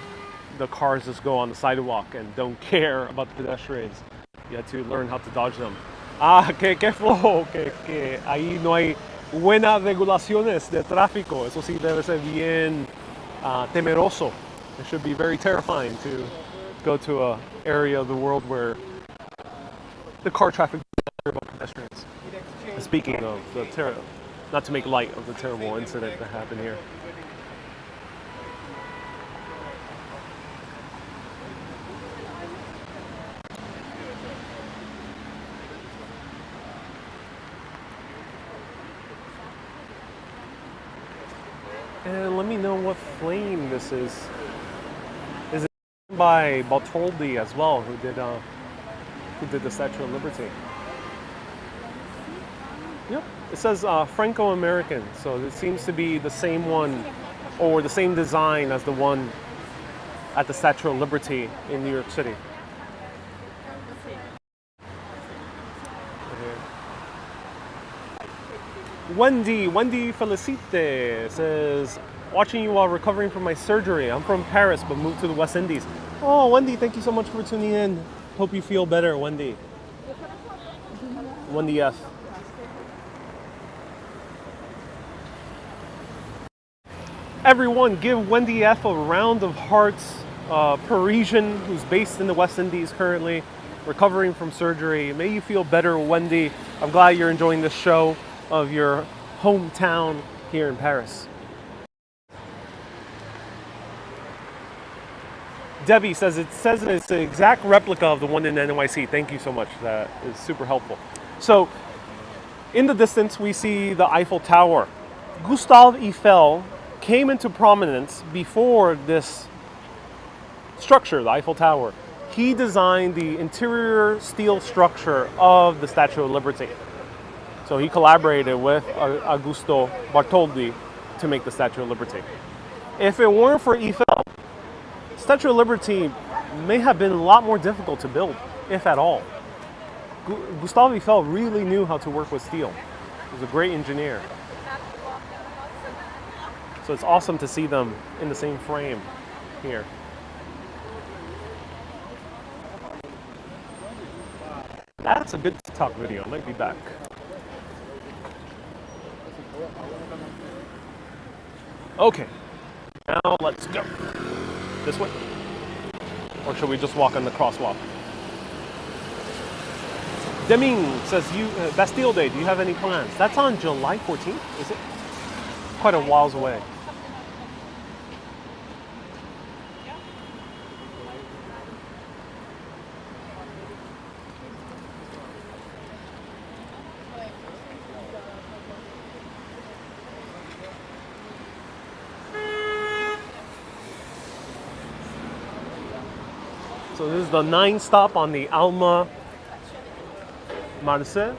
the cars just go on the sidewalk and don't care about the pedestrians. You have to learn how to dodge them. Que flojo, que ahí no hay buenas regulaciones de tráfico. Eso sí debe ser bien temeroso. It should be very terrifying to go to an area of the world where the car traffic is about pedestrians. Speaking of the not to make light of the terrible incident that happened here. And let me know what flame this is. Is it by Bartholdi as well, who did the Statue of Liberty? Yep. It says Franco-American, so it seems to be the same one or the same design as the one at the Statue of Liberty in New York City. Wendy Felicite says, watching you while recovering from my surgery. I'm from Paris, but moved to the West Indies. Oh, Wendy, thank you so much for tuning in. Hope you feel better, Wendy. Wendy F. Everyone, give Wendy F a round of hearts. Parisian, who's based in the West Indies currently, recovering from surgery. May you feel better, Wendy. I'm glad you're enjoying this show of your hometown here in Paris. Debbie says it's an exact replica of the one in NYC. Thank you so much. That is super helpful. So, in the distance, we see the Eiffel Tower. Gustave Eiffel came into prominence before this structure, the Eiffel Tower. He designed the interior steel structure of the Statue of Liberty. So he collaborated with Augusto Bartholdi to make the Statue of Liberty. If it weren't for Eiffel, Statue of Liberty may have been a lot more difficult to build, if at all. Gustave Eiffel really knew how to work with steel. He was a great engineer. So it's awesome to see them in the same frame here. That's a good TikTok video. Might be back. Okay, now let's go. This way? Or should we just walk on the crosswalk? Deming says, Bastille Day, do you have any plans? That's on July 14th, is it? Quite a whiles away. So this is the 9 stop on the Alma Marceau.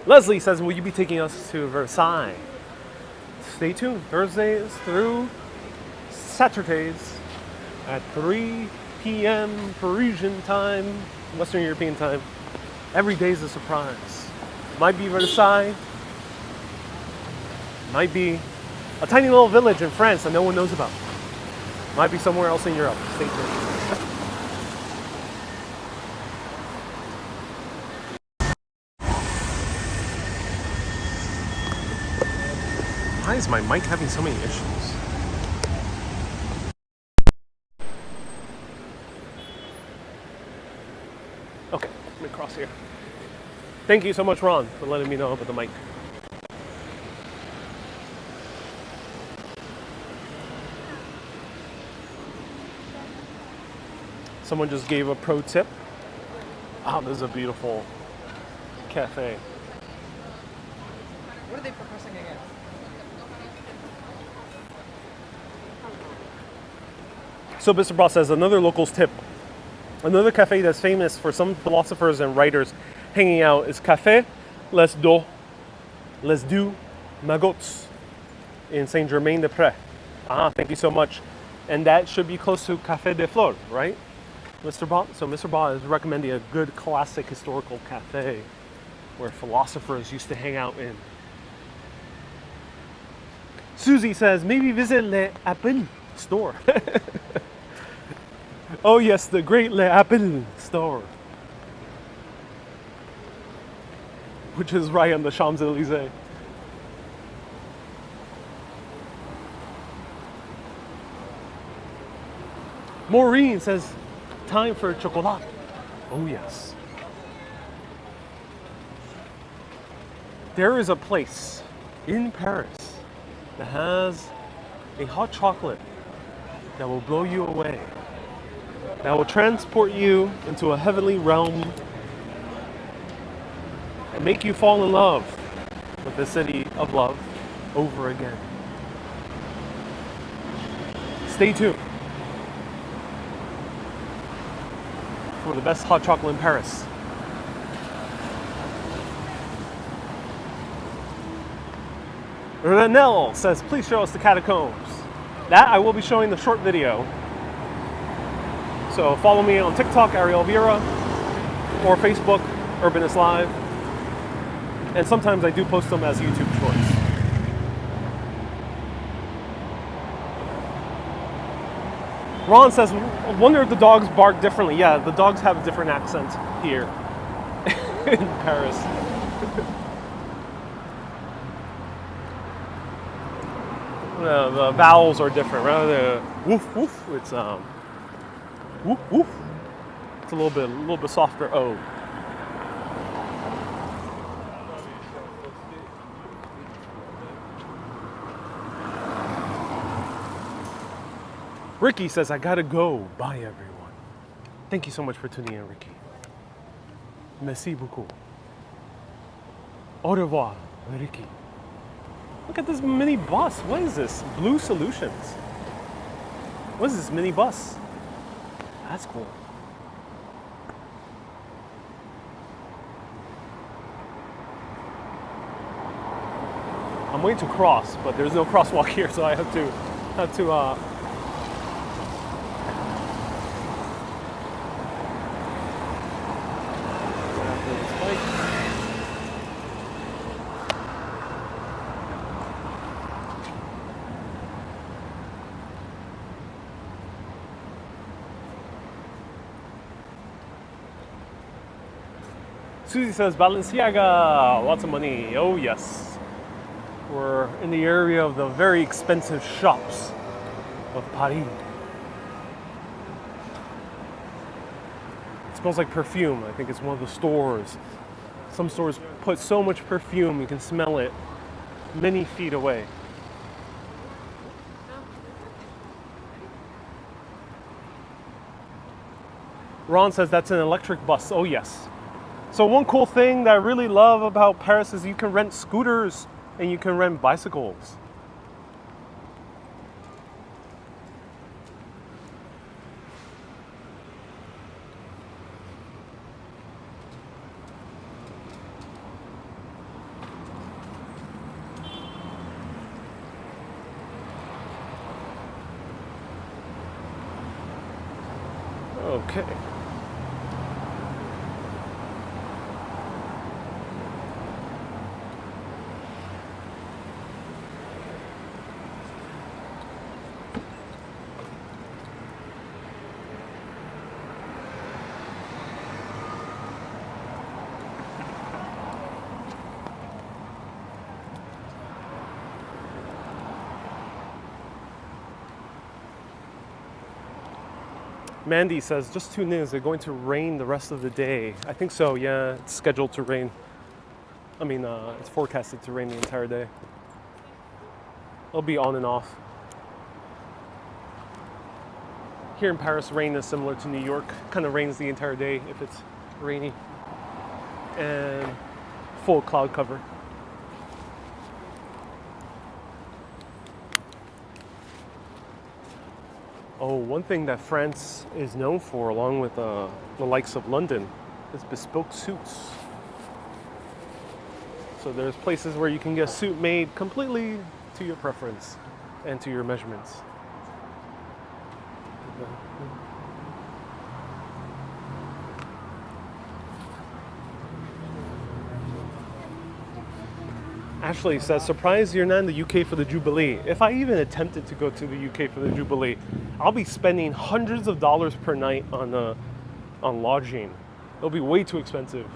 Leslie says, will you be taking us to Versailles? Stay tuned. Thursdays through Saturdays at 3 p.m. Parisian time, Western European time. Every day is a surprise. Might be Versailles. Might be a tiny little village in France that no one knows about. Might be somewhere else in Europe. Stay tuned. Why is my mic having so many issues? Okay, let me cross here. Thank you so much, Ron, for letting me know about the mic. Someone just gave a pro tip. Oh, this is a beautiful cafe. What are they professing against? So Mr. Boss says, another local's tip. Another cafe that's famous for some philosophers and writers hanging out is Café Les Deux Magots in Saint-Germain-des-Prés. Thank you so much. And that should be close to Café des Fleurs, right, Mr. Ba? So Mr. Ba is recommending a good classic historical cafe where philosophers used to hang out in. Susie says, maybe visit Le Apple store. Oh yes, the great Le Apple store. Which is right on the Champs-Elysees. Maureen says, time for chocolat. Oh yes. There is a place in Paris that has a hot chocolate that will blow you away, that will transport you into a heavenly realm and make you fall in love with the city of love over again. Stay tuned for the best hot chocolate in Paris. Renelle says, please show us the catacombs. That I will be showing the short video. So follow me on TikTok, Ariel Vieira, or Facebook, Urbanist Live. And sometimes I do post them as YouTube shorts. Ron says, wonder if the dogs bark differently. Yeah, the dogs have a different accent here in Paris. The vowels are different. Rather than woof woof, it's woof woof. It's a little bit softer O. Ricky says, I gotta go. Bye, everyone. Thank you so much for tuning in, Ricky. Merci beaucoup. Au revoir, Ricky. Look at this mini bus. What is this? Blue Solutions. What is this mini bus? That's cool. I'm waiting to cross, but there's no crosswalk here, so I have to Susie says, Balenciaga, lots of money. Oh yes. We're in the area of the very expensive shops of Paris. It smells like perfume. I think it's one of the stores. Some stores put so much perfume you can smell it many feet away. Ron says that's an electric bus. Oh yes. So one cool thing that I really love about Paris is you can rent scooters and you can rent bicycles. Okay. Mandy says, just tune in. Is it going to rain the rest of the day? I think so, yeah. It's scheduled to rain. I mean, it's forecasted to rain the entire day. It'll be on and off. Here in Paris, rain is similar to New York. Kind of rains the entire day if it's rainy. And full cloud cover. Oh, one thing that France is known for, along with the likes of London, is bespoke suits. So there's places where you can get a suit made completely to your preference and to your measurements. Ashley says, surprised you're not in the UK for the Jubilee. If I even attempted to go to the UK for the Jubilee, I'll be spending hundreds of dollars per night on lodging. It'll be way too expensive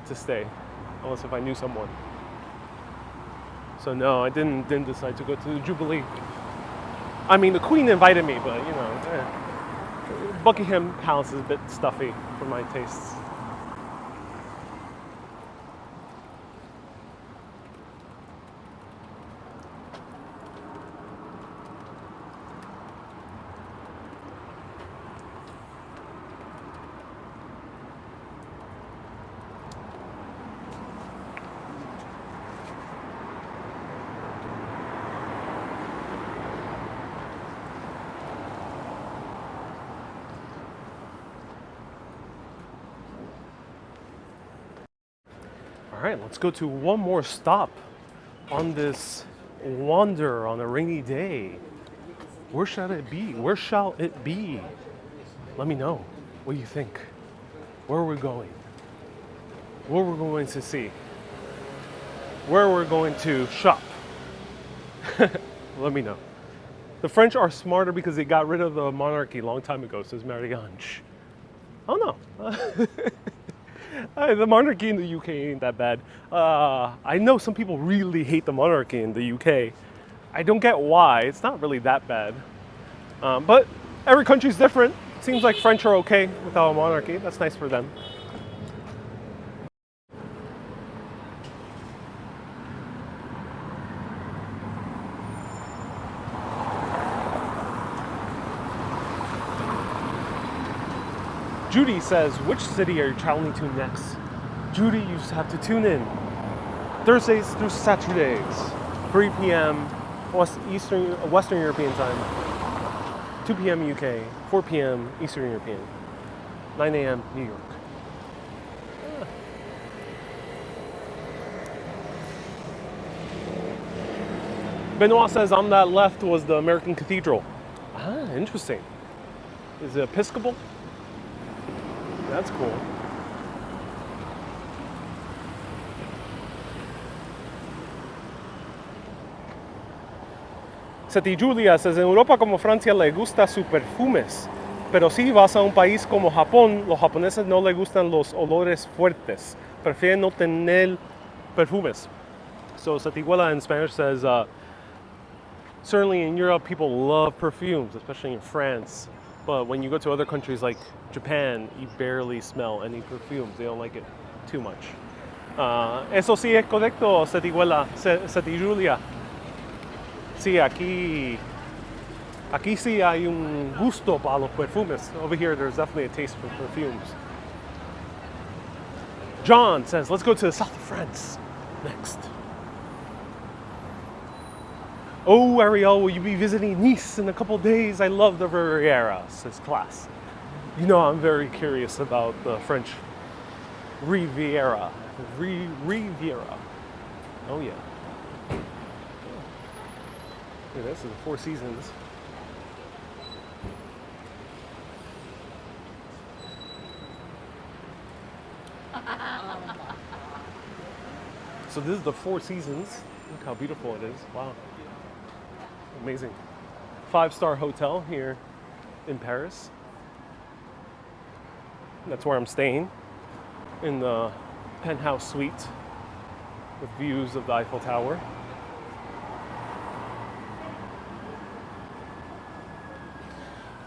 to stay, unless if I knew someone. So no, I didn't decide to go to the Jubilee. I mean, the Queen invited me, but you know, Buckingham Palace is a bit stuffy for my tastes. All right, let's go to one more stop on this wander on a rainy day. Where shall it be? Where shall it be? Let me know. What do you think? Where are we going? What we're going to see? Where we're going to shop? Let me know. The French are smarter because they got rid of the monarchy a long time ago, says Marianne. Oh no. The monarchy in the UK ain't that bad. I know some people really hate the monarchy in the UK. I don't get why. It's not really that bad. But every country's different. Seems like French are okay without a monarchy. That's nice for them. Judy says, which city are you traveling to next? Judy, you just have to tune in Thursdays through Saturdays, 3 p.m. Western European time, 2 p.m. UK, 4 p.m. Eastern European, 9 a.m. New York. Benoit says on that left was the American Cathedral. Ah, interesting. Is it Episcopal? That's cool. Seti Julia says, en Europa como Francia le gusta sus perfumes, pero si vas a un país como Japón, los japoneses no le gustan los olores fuertes, prefieren no tener perfumes. So Satiguela in Spanish says, certainly in Europe, people love perfumes, especially in France. But when you go to other countries like Japan, you barely smell any perfumes. They don't like it too much. Eso sí es correcto, Setiguela, Seti Julia. Sí, aquí sí hay un gusto para los perfumes. Over here, there's definitely a taste for perfumes. John says, let's go to the south of France next. Oh, Ariel, will you be visiting Nice in a couple days? I love the Riviera, says Class. You know, I'm very curious about the French Riviera. Riviera. Oh, yeah. Look at this, is the Four Seasons. So this is the Four Seasons. Look how beautiful it is. Wow. Amazing. 5-star hotel here in Paris. That's where I'm staying, in the penthouse suite with views of the Eiffel Tower.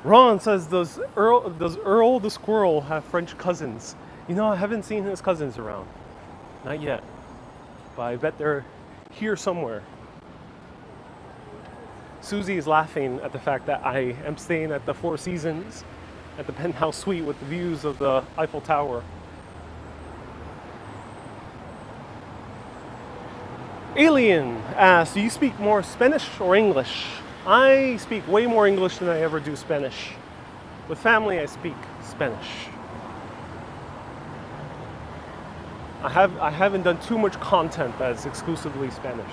Ron says, does Earl the squirrel have French cousins? You know, I haven't seen his cousins around. Not yet. But I bet they're here somewhere. Susie is laughing at the fact that I am staying at the Four Seasons, at the penthouse suite with the views of the Eiffel Tower. Alien asks, do you speak more Spanish or English? I speak way more English than I ever do Spanish. With family, I speak Spanish. I haven't done too much content that is exclusively Spanish.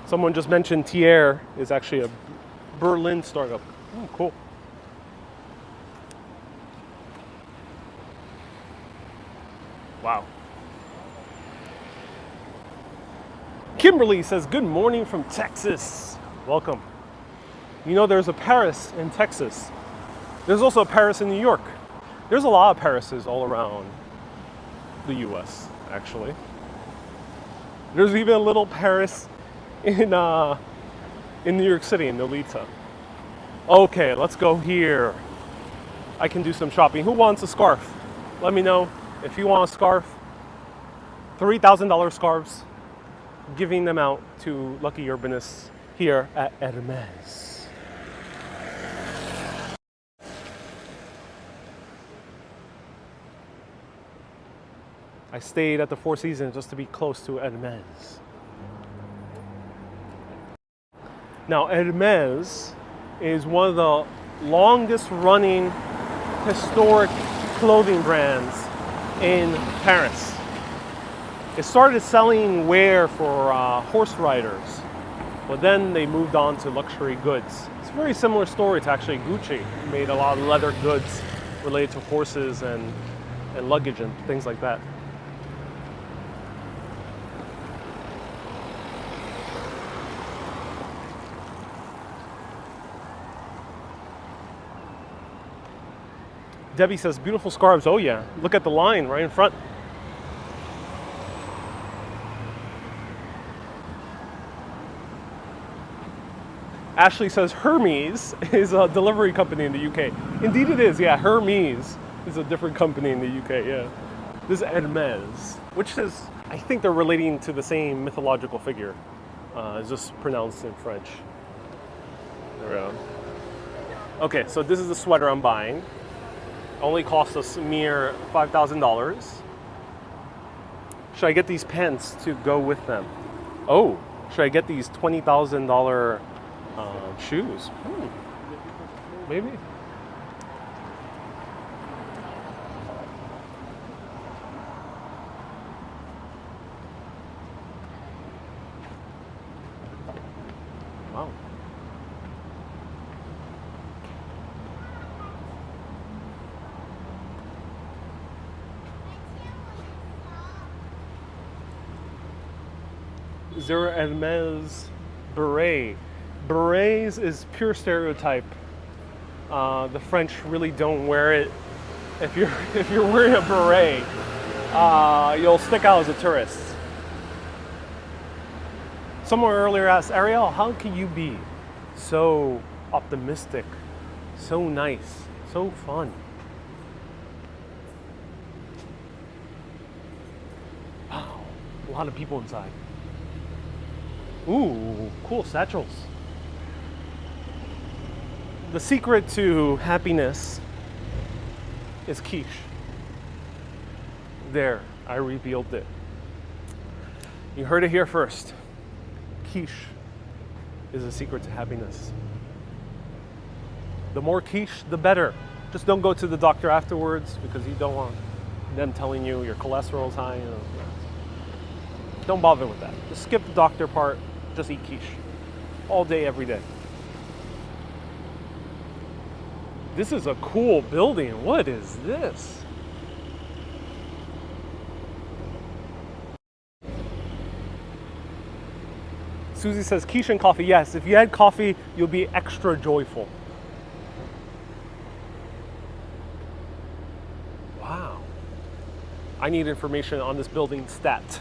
Someone just mentioned Thiers is actually a Berlin startup. Oh, cool. Wow. Kimberly says, good morning from Texas. Welcome. You know, there's a Paris in Texas. There's also a Paris in New York. There's a lot of Parises all around the US, actually. There's even a little Paris in New York City, in Nolita. Okay, let's go here. I can do some shopping. Who wants a scarf? Let me know if you want a scarf. $3,000 scarves. Giving them out to lucky urbanists here at Hermes. I stayed at the Four Seasons just to be close to Hermes. Now, Hermes is one of the longest running historic clothing brands in Paris. It started selling wear for horse riders, but then they moved on to luxury goods. It's a very similar story to actually Gucci. It made a lot of leather goods related to horses and luggage and things like that. Debbie says, beautiful scarves. Oh yeah, look at the line right in front. Ashley says Hermes is a delivery company in the UK. Indeed it is, yeah, Hermes is a different company in the UK, yeah. This is Hermes, which is, I think they're relating to the same mythological figure. It's just pronounced in French. There we go. Okay, so this is the sweater I'm buying. Only cost us a mere $5,000. Should I get these pants to go with them? Oh, should I get these $20,000 shoes? Maybe. Wow. Zero Hermes beret. Berets is pure stereotype. The French really don't wear it. If you're wearing a beret, you'll stick out as a tourist. Someone earlier asked, Ariel, how can you be so optimistic, so nice, so fun? Wow, a lot of people inside. Ooh, cool satchels. The secret to happiness is quiche. There, I revealed it. You heard it here first. Quiche is the secret to happiness. The more quiche, the better. Just don't go to the doctor afterwards because you don't want them telling you your cholesterol is high. Don't bother with that. Just skip the doctor part. Just eat quiche. All day, every day. This is a cool building. What is this? Susie says quiche and coffee. Yes, if you had coffee, you'll be extra joyful. Wow. I need information on this building stat.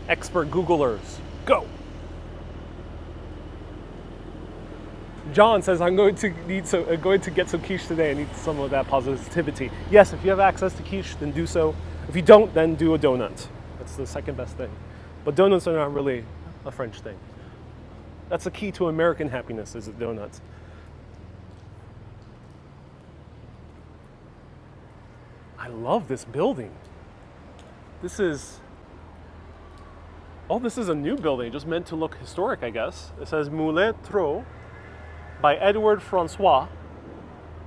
Expert Googlers, go. John says, I'm going to get some quiche today. I need some of that positivity. Yes, if you have access to quiche, then do so. If you don't, then do a donut. That's the second best thing. But donuts are not really a French thing. That's the key to American happiness, is donuts. I love this building. This is a new building, just meant to look historic, I guess. It says Moulin Trot by Edward Francois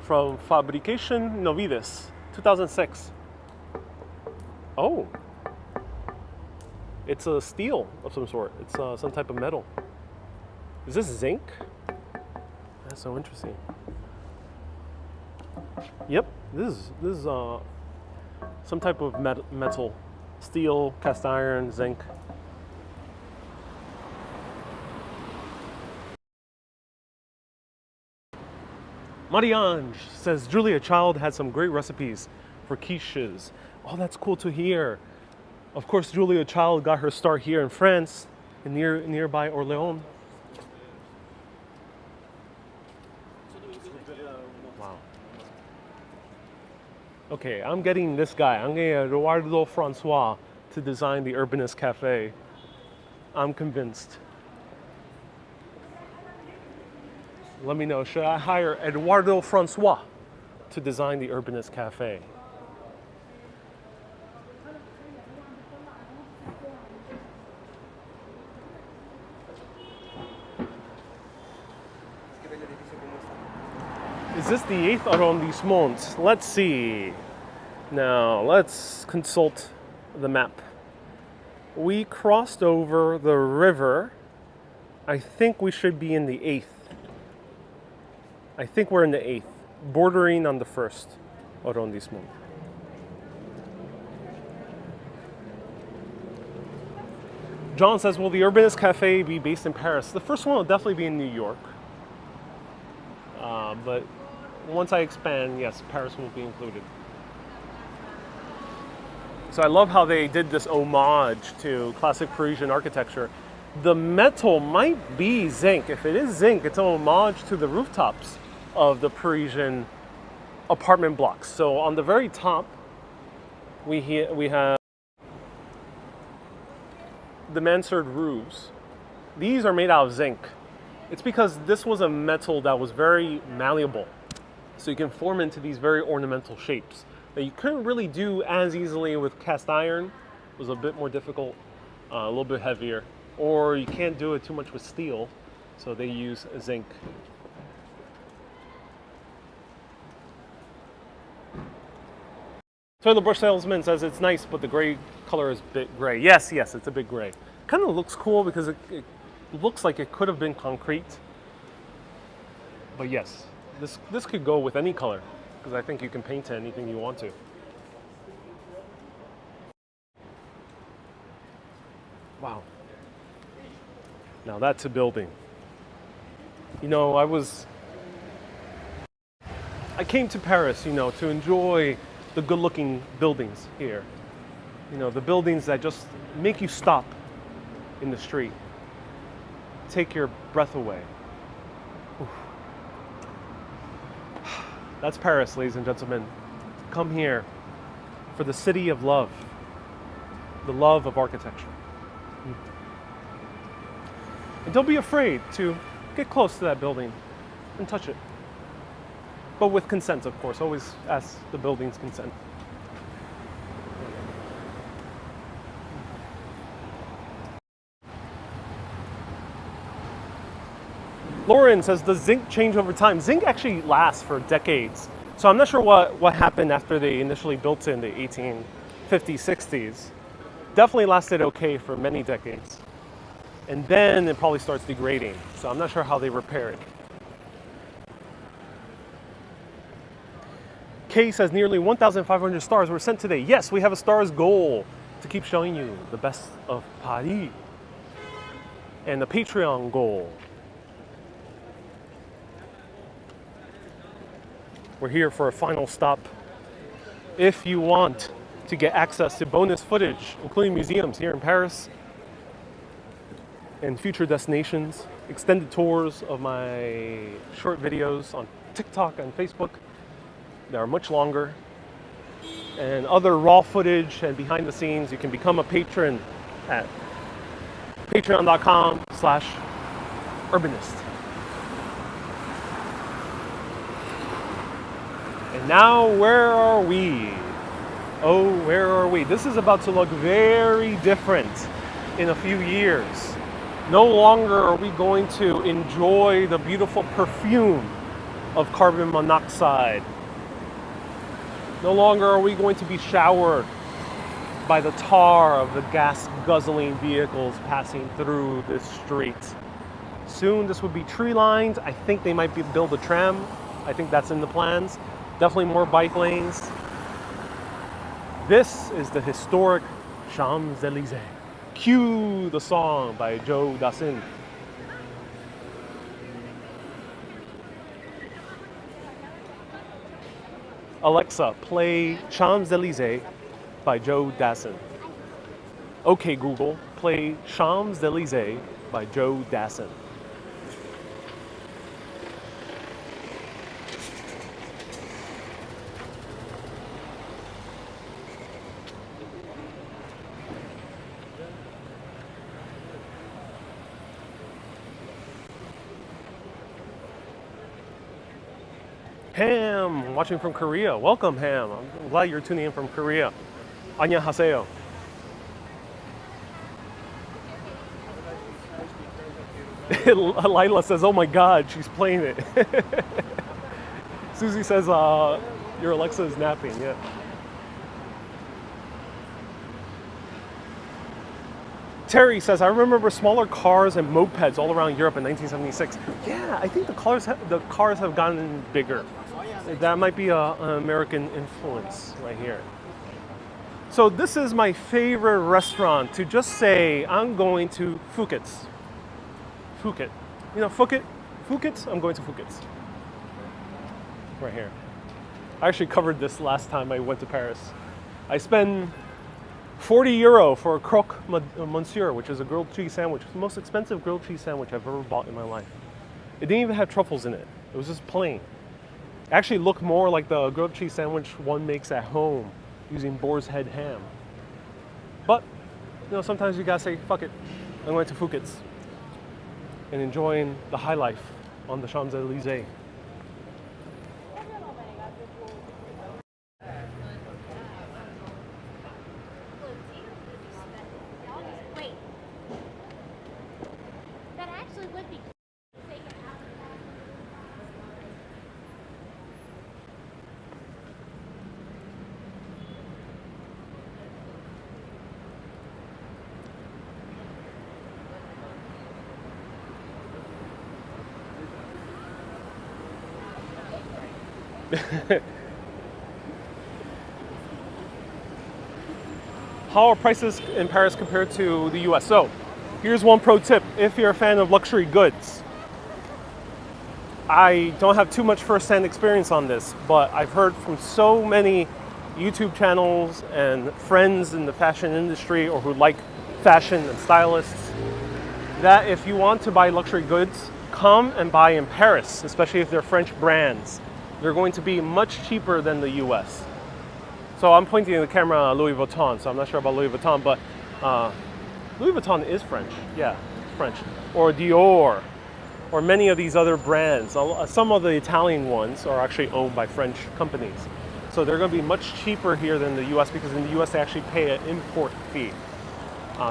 from Fabrication Novides, 2006. Oh, it's a steel of some sort. It's some type of metal. Is this zinc? That's so interesting. Yep, this is some type of metal, steel, cast iron, zinc. Marie-Ange says, Julia Child had some great recipes for quiches. Oh, that's cool to hear. Of course, Julia Child got her start here in France, in nearby Orléans. Wow. Okay, I'm getting this guy. I'm getting Eduardo Francois to design the Urbanist Cafe. I'm convinced. Let me know, should I hire Eduardo Francois to design the Urbanist Cafe? Is this the 8th arrondissement? Let's see. Now, let's consult the map. We crossed over the river. I think we should be in the 8th. I think we're in the 8th, bordering on the 1st arrondissement. John says, will the Urbanist Cafe be based in Paris? The first one will definitely be in New York. But once I expand, yes, Paris will be included. So I love how they did this homage to classic Parisian architecture. The metal might be zinc. If it is zinc, it's an homage to the rooftops of the Parisian apartment blocks. So on the very top, we have the mansard roofs. These are made out of zinc. It's because this was a metal that was very malleable. So you can form into these very ornamental shapes that you couldn't really do as easily with cast iron. It was a bit more difficult, a little bit heavier. Or you can't do it too much with steel, so they use zinc. Toilet brush salesman says it's nice, but the gray color is a bit gray. Yes, it's a bit gray. Kind of looks cool because it looks like it could have been concrete. But yes, this could go with any color because I think you can paint it anything you want to. Wow. Now that's a building. You know, I came to Paris, you know, to enjoy the good-looking buildings here. You know, the buildings that just make you stop in the street, take your breath away. Oof. That's Paris, ladies and gentlemen. Come here for the city of love, the love of architecture. And don't be afraid to get close to that building and touch it. But with consent, of course. Always ask the building's consent. Lauren says, does zinc change over time? Zinc actually lasts for decades. So I'm not sure what happened after they initially built it in the 1850s, 60s. Definitely lasted okay for many decades. And then it probably starts degrading. So I'm not sure how they repair it. Kay says nearly 1,500 stars were sent today. Yes, we have a stars goal to keep showing you the best of Paris. And the Patreon goal. We're here for a final stop. If you want to get access to bonus footage, including museums here in Paris and future destinations, extended tours of my short videos on TikTok and Facebook, they are much longer, and other raw footage and behind the scenes, you can become a patron at patreon.com/urbanist. And now, where are we? Oh, where are we? This is about to look very different in a few years. No longer are we going to enjoy the beautiful perfume of carbon monoxide. No longer are we going to be showered by the tar of the gas-guzzling vehicles passing through this street. Soon this would be tree-lined. I think they might build a tram. I think that's in the plans. Definitely more bike lanes. This is the historic Champs-Elysees. Cue the song by Joe Dassin. Alexa, play Champs-Elysees by Joe Dassin. Okay, Google, play Champs-Elysees by Joe Dassin. Ham, watching from Korea. Welcome, Ham. I'm glad you're tuning in from Korea. 안녕하세요. Lila says, oh my God, she's playing it. Susie says, your Alexa is napping, yeah. Terry says, I remember smaller cars and mopeds all around Europe in 1976. Yeah, I think the cars have gotten bigger. That might be an American influence right here. So this is my favorite restaurant to just say, I'm going to Phuket's. Phuket. You know, Phuket's? I'm going to Phuket's. Right here. I actually covered this last time I went to Paris. I spent 40 euro for a croque monsieur, which is a grilled cheese sandwich. It's the most expensive grilled cheese sandwich I've ever bought in my life. It didn't even have truffles in it. It was just plain. It actually looked more like the grilled cheese sandwich one makes at home using boar's head ham. But, you know, sometimes you gotta say, fuck it, I'm going to Phuket's. and enjoying the high life on the Champs-Elysees. Wait. That actually would be taken out. How are prices in Paris compared to the US? So, here's one pro tip if you're a fan of luxury goods. I don't have too much first-hand experience on this, but I've heard from so many YouTube channels and friends in the fashion industry or who like fashion and stylists that if you want to buy luxury goods, come and buy in Paris, especially if they're French brands. They're going to be much cheaper than the US. So I'm pointing the camera at Louis Vuitton, so I'm not sure about Louis Vuitton, but Louis Vuitton is French. Yeah, French. Or Dior, or many of these other brands. Some of the Italian ones are actually owned by French companies. So they're going to be much cheaper here than the US because in the US they actually pay an import fee.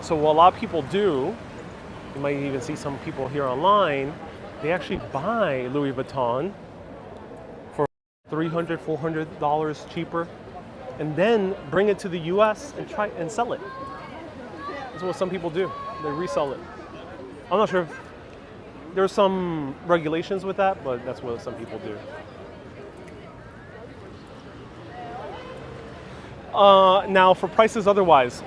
So what a lot of people do, you might even see some people here online, they actually buy Louis Vuitton for $300, $400 cheaper, and then bring it to the US and try and sell it. That's what some people do. They resell it. I'm not sure if there's some regulations with that, but that's what some people do. Now for prices otherwise,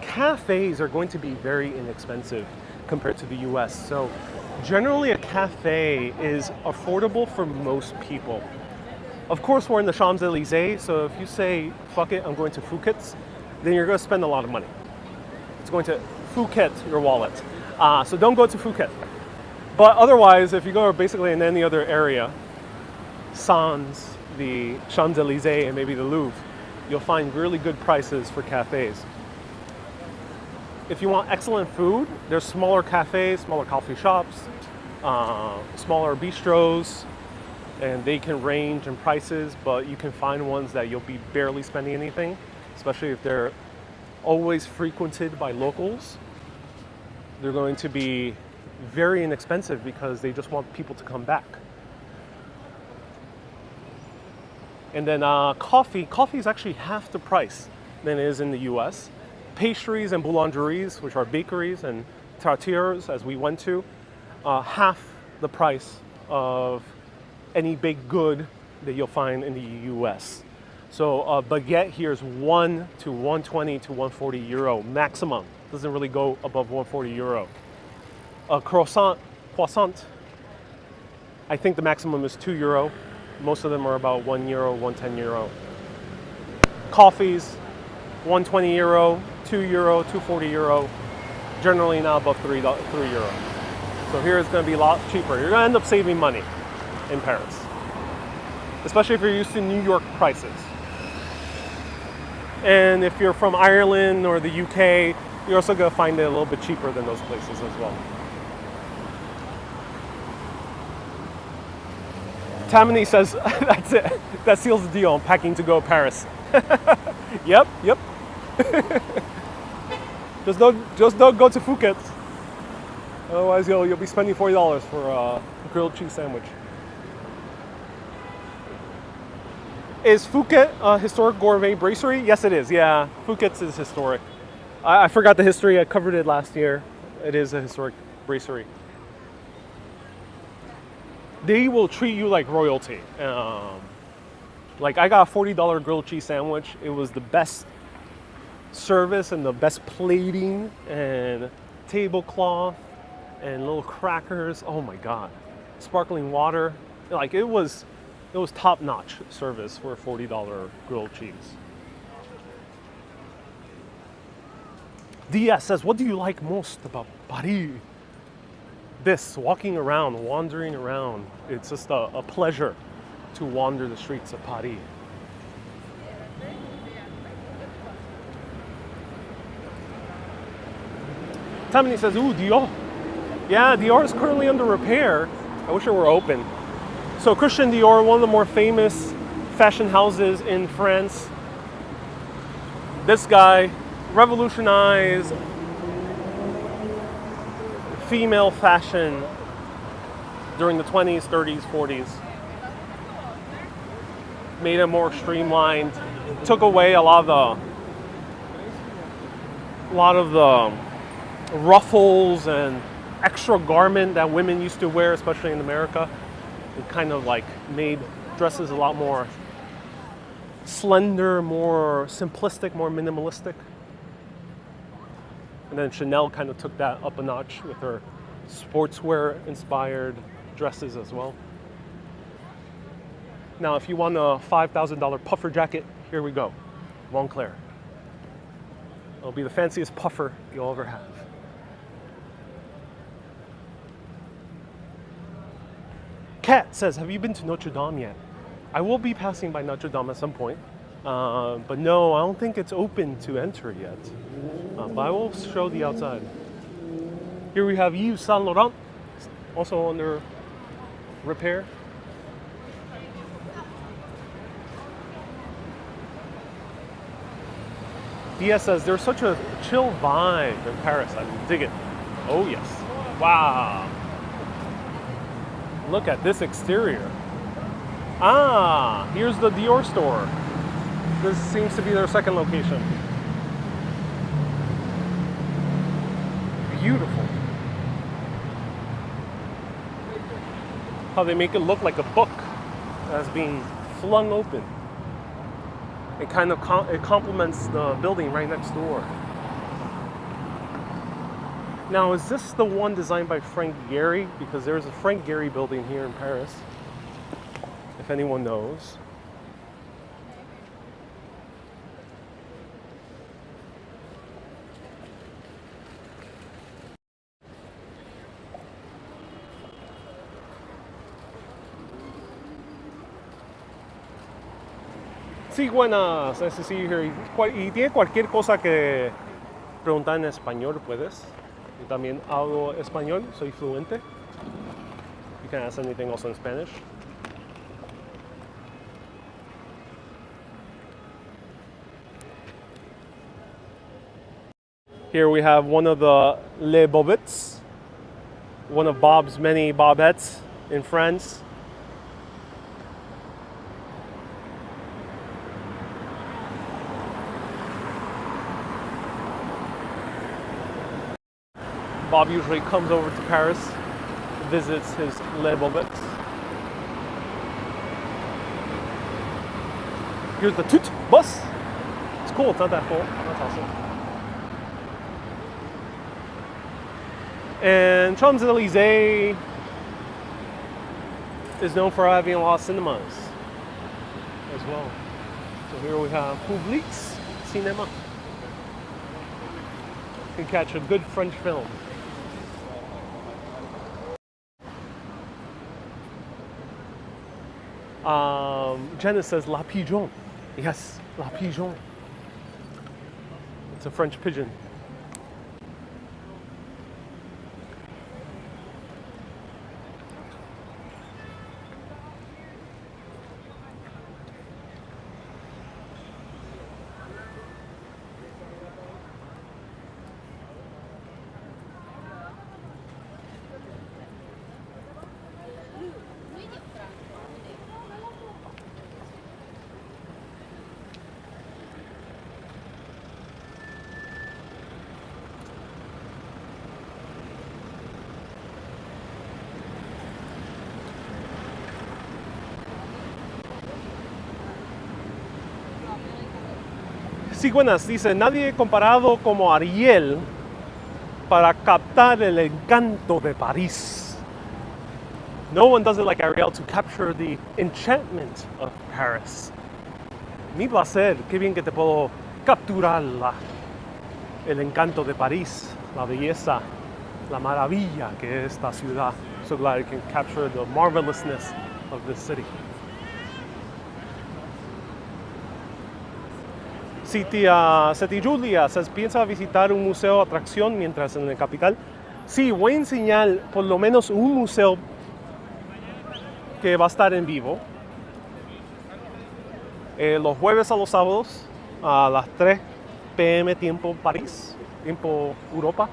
cafes are going to be very inexpensive compared to the US. So generally a cafe is affordable for most people. Of course, we're in the Champs-Elysees, so if you say, fuck it, I'm going to Phuket's, then you're going to spend a lot of money. It's going to Phuket your wallet. So don't go to Phuket. But otherwise, if you go basically in any other area, Sans, the Champs-Elysees, and maybe the Louvre, you'll find really good prices for cafes. If you want excellent food, there's smaller cafes, smaller coffee shops, smaller bistros, and they can range in prices, but you can find ones that you'll be barely spending anything, especially if they're always frequented by locals. They're going to be very inexpensive because they just want people to come back. And then coffee is actually half the price than it is in the US. Pastries and boulangeries, which are bakeries and trattorias, as we went to, half the price of any baked good that you'll find in the US. So a baguette here is 1 to 120 to 140 euro maximum. Doesn't really go above 140 euro. A croissant, I think the maximum is 2 euro. Most of them are about 1 euro, 110 euro. Coffees, 120 euro, 2 euro, 240 euro. Generally not above 3 euro. So here it's going to be a lot cheaper. You're going to end up saving money in Paris, especially if you're used to New York prices. And if you're from Ireland or the UK, you're also going to find it a little bit cheaper than those places as well. Tammany says, that's it. That seals the deal. I'm packing to go to Paris. Yep. Just don't go to Phuket. Otherwise, you'll be spending $40 for a grilled cheese sandwich. Is Phuket a historic gourmet brasserie? Yes, it is. Yeah, Phuket's is historic. I forgot the history. I covered it last year. It is a historic brasserie. They will treat you like royalty. Like I got a $40 grilled cheese sandwich. It was the best service and the best plating and tablecloth and little crackers. Oh my God. Sparkling water. Like it was top-notch service for a $40 grilled cheese. DS says, what do you like most about Paris? This, walking around, wandering around. It's just a pleasure to wander the streets of Paris. Tammany says, ooh, Dior. Yeah, Dior is currently under repair. I wish it were open. So Christian Dior, one of the more famous fashion houses in France. This guy revolutionized female fashion during the 20s, 30s, 40s. Made it more streamlined. Took away a lot of the ruffles and extra garment that women used to wear, especially in America. It kind of like made dresses a lot more slender, more simplistic, more minimalistic. And then Chanel kind of took that up a notch with her sportswear inspired dresses as well. Now, if you want a $5,000 puffer jacket, here we go. Rue Cler. It'll be the fanciest puffer you'll ever have. Kat says, have you been to Notre Dame yet? I will be passing by Notre Dame at some point. But no, I don't think it's open to enter yet. But I will show the outside. Here we have Yves Saint Laurent, also under repair. Dia says, there's such a chill vibe in Paris. I dig it. Oh yes. Wow. Look at this exterior. Ah, here's the Dior store. This seems to be their second location. Beautiful. How they make it look like a book that's being flung open. It kind of it complements the building right next door. Now, is this the one designed by Frank Gehry? Because there's a Frank Gehry building here in Paris, if anyone knows. Sí, buenas. Nice to see you here. Y tiene cualquier cosa que preguntar en español, puedes. Yo también hablo español, soy fluente. You can ask anything also in Spanish. Here we have one of the Les Bobettes, one of Bob's many Bobettes in France. Bob usually comes over to Paris, visits his Les Bobettes. Here's the Toot bus. It's cool, it's not that full. That's awesome. And Champs-Elysees is known for having a lot of cinemas as well. So here we have Publix Cinema. You can catch a good French film. Jenna says La Pigeon. Yes, La Pigeon. It's a French pigeon. Sí, buenas. Dice, nadie comparado como Ariel para captar el encanto de París. No one does it like Ariel to capture the enchantment of Paris. Mi placer, qué bien que te puedo capturar el encanto de París, la belleza, la maravilla que es esta ciudad. So glad I can capture the marvelousness of this city. Seti Julia says, ¿piensa visitar un museo atracción mientras en la capital? Sí, voy a enseñar por lo menos un museo que va a estar en vivo. Los jueves a los sábados a las 3 p.m. tiempo París, tiempo Europa,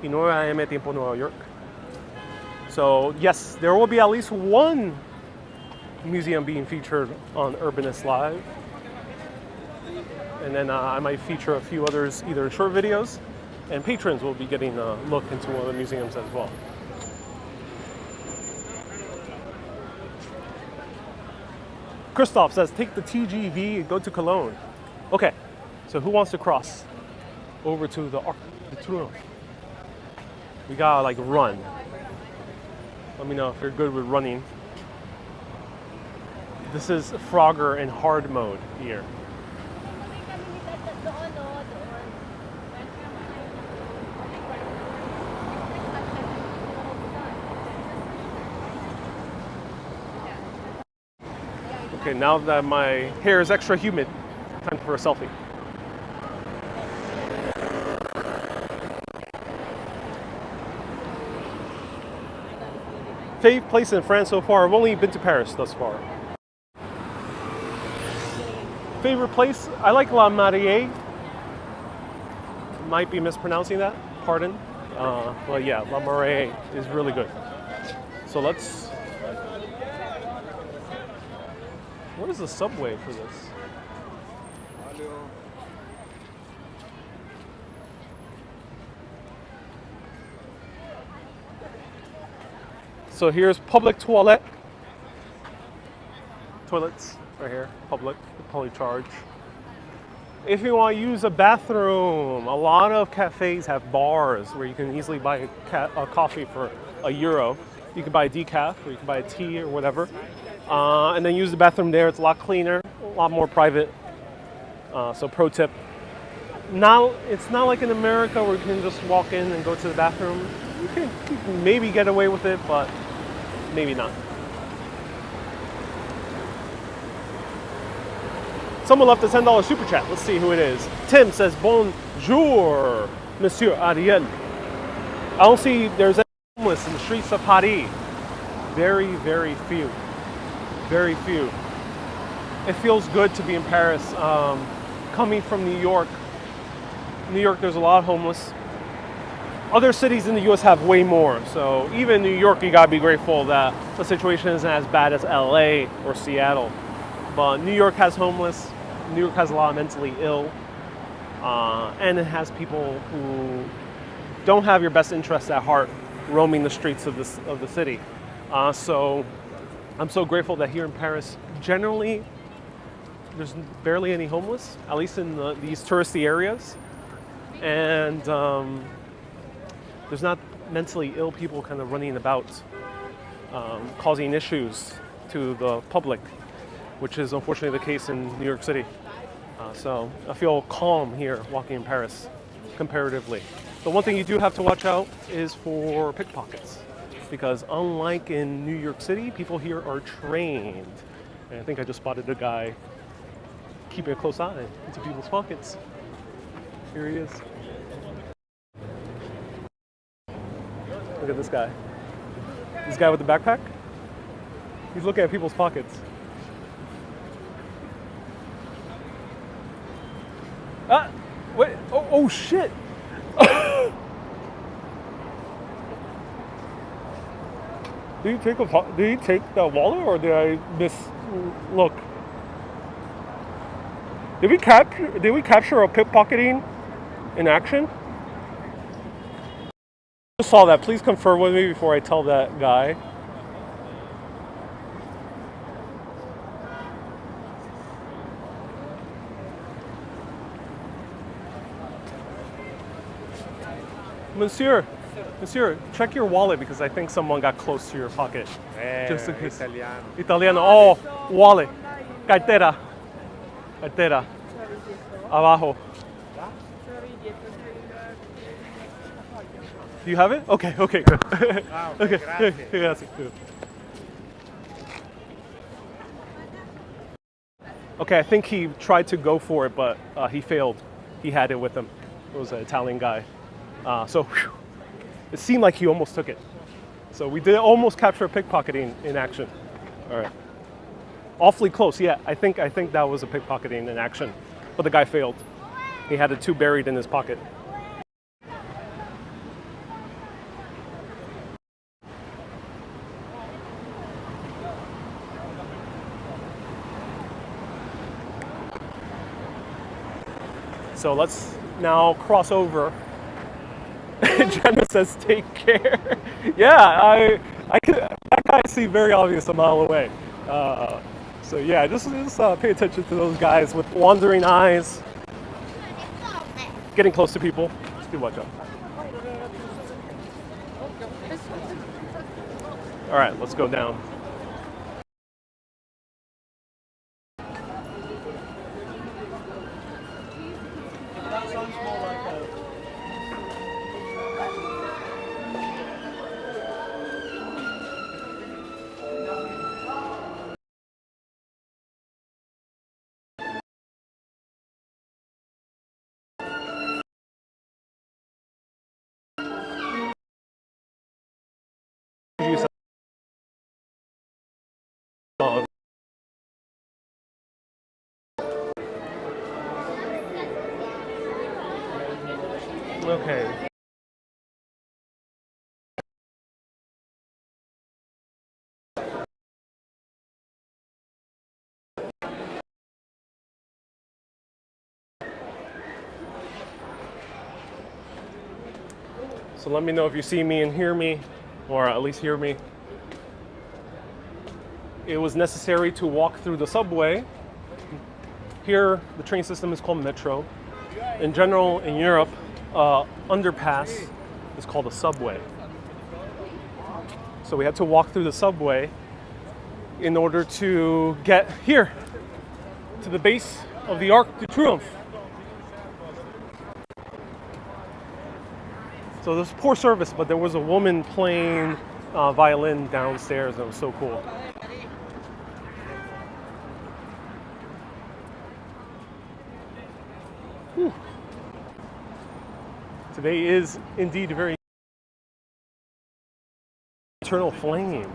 y 9 a.m. tiempo Nueva York. So yes, there will be at least one museum being featured on Urbanist Live. And then I might feature a few others, either short videos, and patrons will be getting a look into one of the museums as well. Christoph says, take the TGV and go to Cologne. Okay, so who wants to cross over to the Arc de Triomphe? We gotta like run. Let me know if you're good with running. This is Frogger in hard mode here. Okay, now that my hair is extra humid, time for a selfie. Favorite place in France so far? I've only been to Paris thus far. Favorite place? I like La Marie. Might be mispronouncing that, pardon. But yeah, La Marie is really good. So let's... What is the subway for this? So here's public toilets right here, public, probably charge. If you want to use a bathroom, a lot of cafes have bars where you can easily buy a coffee for €1. You can buy a decaf or you can buy a tea or whatever. And then use the bathroom there. It's a lot cleaner, a lot more private. So pro tip. Now, it's not like in America where you can just walk in and go to the bathroom. You can maybe get away with it, but maybe not. Someone left a $10 super chat. Let's see who it is. Tim says, bonjour, Monsieur Ariel. I don't see there's any homeless in the streets of Paris. Very, very few. Very few. It feels good to be in Paris. Coming from New York, there's a lot of homeless. Other cities in the US have way more. So even New York, you gotta be grateful that the situation isn't as bad as LA or Seattle. But New York has homeless. New York has a lot of mentally ill. And it has people who don't have your best interests at heart roaming the streets of the city. So I'm so grateful that here in Paris, generally, there's barely any homeless, at least in these touristy areas. And there's not mentally ill people kind of running about, causing issues to the public, which is unfortunately the case in New York City. So I feel calm here walking in Paris, comparatively. The one thing you do have to watch out is for pickpockets, because unlike in New York City, people here are trained. And I think I just spotted a guy keeping a close eye into people's pockets. Here he is. Look at this guy. This guy with the backpack? He's looking at people's pockets. Ah! Wait! Oh shit! Did he take the wallet, or did I look? Did we capture a pickpocketing in action? I just saw that. Please confirm with me before I tell that guy. Monsieur, check your wallet because I think someone got close to your pocket. Just in case. Italiano. Oh, wallet. Cartera. Abajo. Do you have it? Okay, good. Okay, gracias. Okay, I think he tried to go for it, but he failed. He had it with him. It was an Italian guy. So, It seemed like he almost took it. So we did almost capture pickpocketing in action. All right. Awfully close, yeah. I think that was a pickpocketing in action, but the guy failed. He had the two buried in his pocket. So let's now cross over. Jenna says, "Take care." Yeah, that guy seemed very obvious a mile away. So yeah, just pay attention to those guys with wandering eyes, getting close to people. Just do watch out. All right, let's go down. That sounds more like a... Okay. So let me know if you see me and hear me, or at least hear me. It was necessary to walk through the subway. Here, the train system is called metro. In general, in Europe, underpass is called a subway. So we had to walk through the subway in order to get here, to the base of the Arc de Triomphe. So there's poor service, but there was a woman playing violin downstairs, and it was so cool. Whew. Today is indeed a very eternal flame.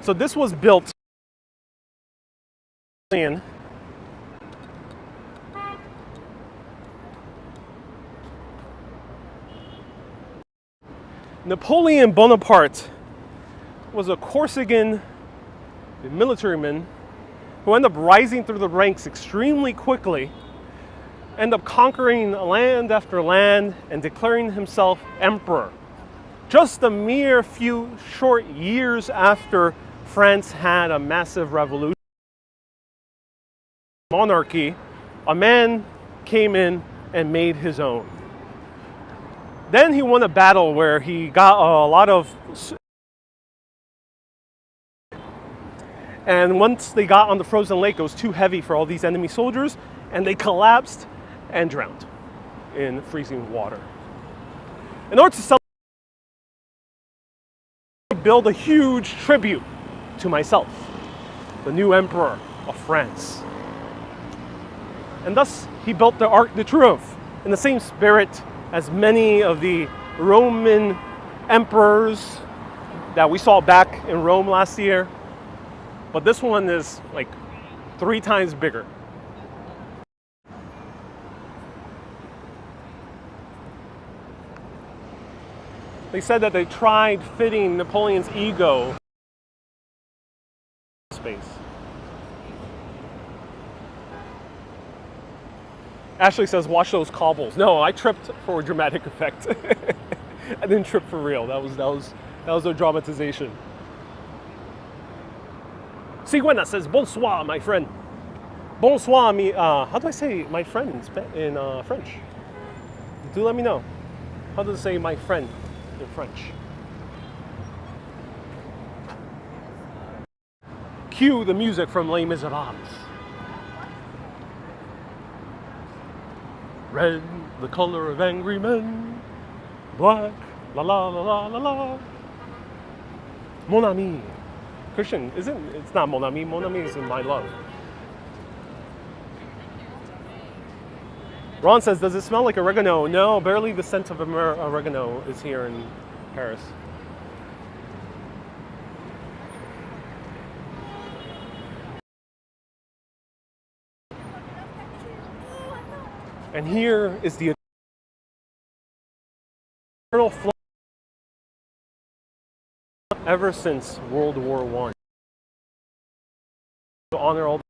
So this was built in Napoleon Bonaparte was a Corsican militaryman who ended up rising through the ranks extremely quickly, ended up conquering land after land and declaring himself emperor. Just a mere few short years after France had a massive revolution, monarchy, a man came in and made his own. Then he won a battle where he got a lot of... And once they got on the frozen lake, it was too heavy for all these enemy soldiers, and they collapsed and drowned in freezing water. In order to celebrate, I build a huge tribute to myself, the new emperor of France. And thus, he built the Arc de Triomphe in the same spirit as many of the Roman emperors that we saw back in Rome last year. But this one is like 3 times bigger. They said that they tried fitting Napoleon's ego in space. Ashley says, watch those cobbles. No, I tripped for dramatic effect. I didn't trip for real. That was a dramatization. Sigüena says, bonsoir, my friend. Bonsoir, how do I say my friend in French? Do let me know. How does it say my friend in French? Cue the music from Les Miserables. Red, the color of angry men. Black, la la la la la la. Mon ami. Christian, it's not mon ami. Mon ami is my love. Ron says, does it smell like oregano? No, barely the scent of oregano is here in Paris. And here is the eternal flame ever since World War I. To honor all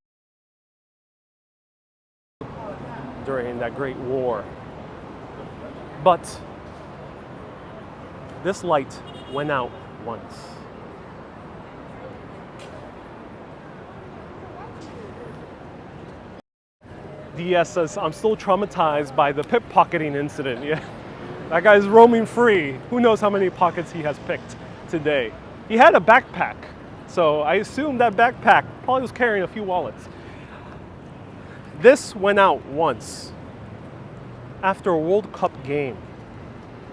during that great war. But this light went out once. DS says, I'm still traumatized by the pickpocketing incident. Yeah, that guy's roaming free. Who knows how many pockets he has picked today. He had a backpack, so I assume that backpack probably was carrying a few wallets. This went out once after a World Cup game.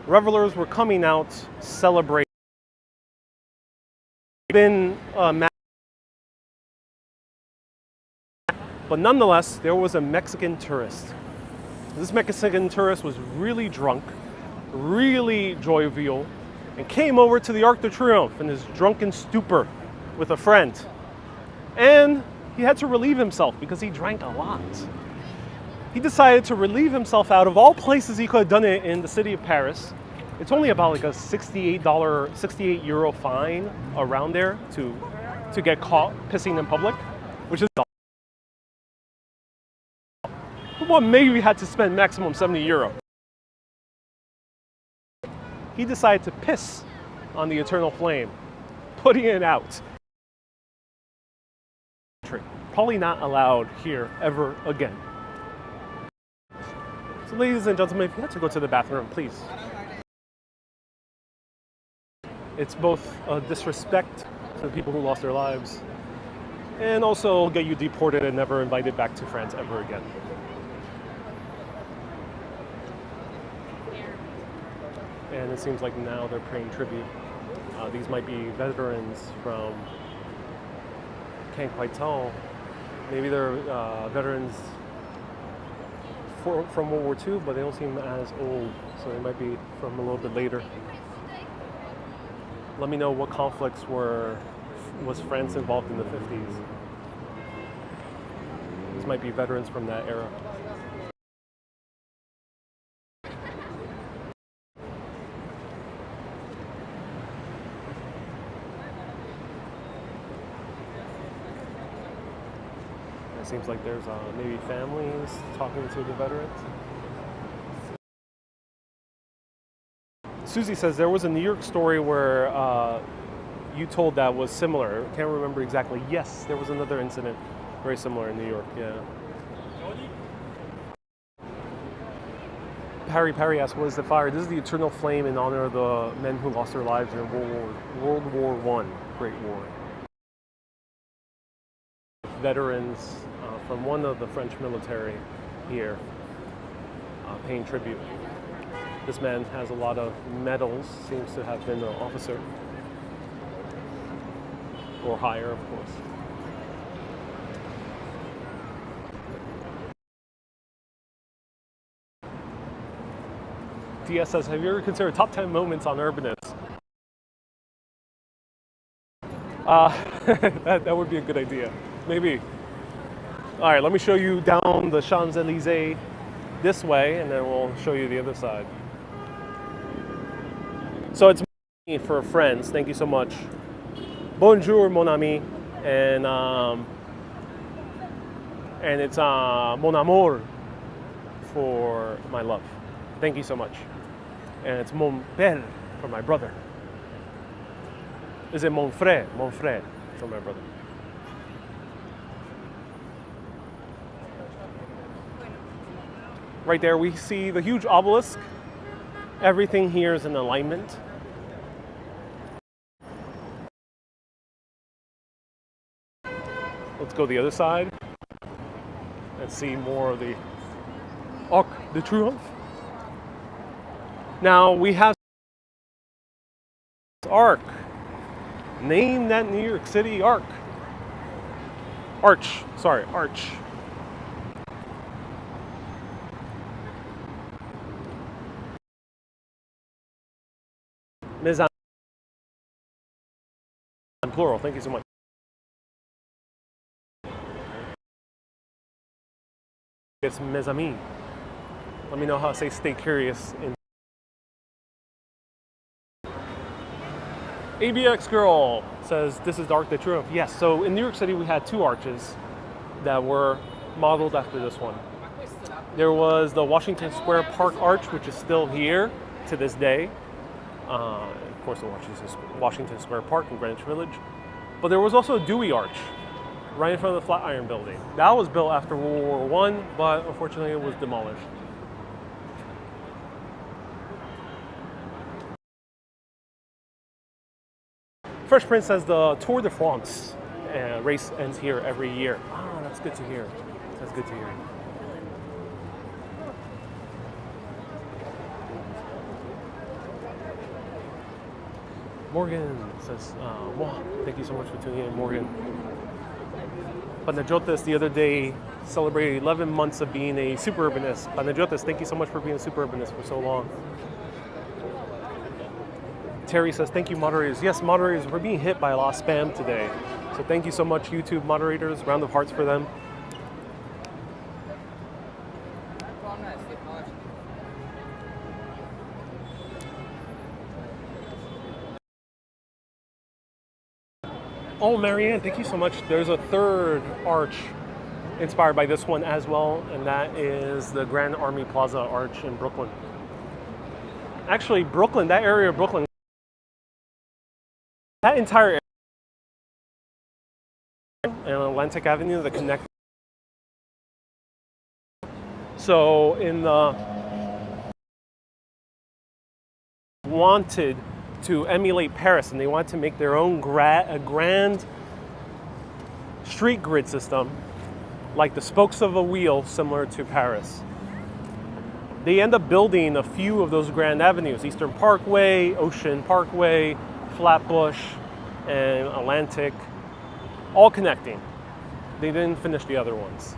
Revelers were coming out celebrating. Been but nonetheless, there was a Mexican tourist. This Mexican tourist was really drunk, really jovial, and came over to the Arc de Triomphe in his drunken stupor with a friend. And he had to relieve himself because he drank a lot. He decided to relieve himself out of all places he could have done it in the city of Paris. It's only about like a €68 fine around there to get caught pissing in public, which is well, maybe had to spend maximum €70. He decided to piss on the eternal flame, putting it out. Probably not allowed here ever again. So ladies and gentlemen, if you have to go to the bathroom, please. It's both a disrespect to the people who lost their lives and also get you deported and never invited back to France ever again. And it seems like now they're paying tribute. These might be veterans from, can't quite tell. Maybe they're veterans from World War II, but they don't seem as old, so they might be from a little bit later. Let me know what conflicts was France involved in the 50s. These might be veterans from that era. It seems like there's maybe families talking to the veterans. Susie says there was a New York story where you told that was similar. I can't remember exactly. Yes, there was another incident very similar in New York, yeah. Parry asks, what is the fire? This is the eternal flame in honor of the men who lost their lives in World War I, Great War. Veterans from one of the French military here paying tribute. This man has a lot of medals, seems to have been an officer or higher, of course. DS says, have you ever considered top 10 moments on Urbanus? That would be a good idea. Maybe. All right, let me show you down the Champs-Elysees this way, and then we'll show you the other side. So it's for friends. Thank you so much. Bonjour, mon ami, and it's mon amour for my love. Thank you so much. And it's mon père for my brother. Is it mon frère for my brother? Right there we see the huge obelisk. Everything here is in alignment. Let's go the other side and see more of the Arc de Triomphe. Now we have Arc. Name that New York City Arc. Arch. Mes amis. Plural. Thank you so much. It's mes amis. Let me know how to say stay curious in ABX Girl says, this is the Arc de Triomphe. Yes, so in New York City we had two arches that were modeled after this one. There was the Washington Square Park Arch, which is still here to this day. Of course, the Washington Square Park in Greenwich Village. But there was also a Dewey Arch right in front of the Flatiron Building. That was built after World War I, but unfortunately it was demolished. Fresh Prince says the Tour de France race ends here every year. Ah, that's good to hear. That's good to hear. Morgan says, wow, thank you so much for tuning in, Morgan. Panajotis the other day celebrated 11 months of being a super urbanist. Panajotis, thank you so much for being a super urbanist for so long. Terry says, thank you, moderators. Yes, moderators, we're being hit by a lot of spam today. So thank you so much, YouTube moderators. Round of hearts for them. Oh, Marianne, thank you so much. There's a third arch inspired by this one as well, and that is the Grand Army Plaza Arch in Brooklyn. Actually, Brooklyn, that area of Brooklyn, that entire area and Atlantic Avenue that connect. So in the wanted to emulate Paris, and they wanted to make their own grand street grid system, like the spokes of a wheel, similar to Paris. They end up building a few of those grand avenues: Eastern Parkway, Ocean Parkway, Flatbush, and Atlantic, all connecting. They didn't finish the other ones,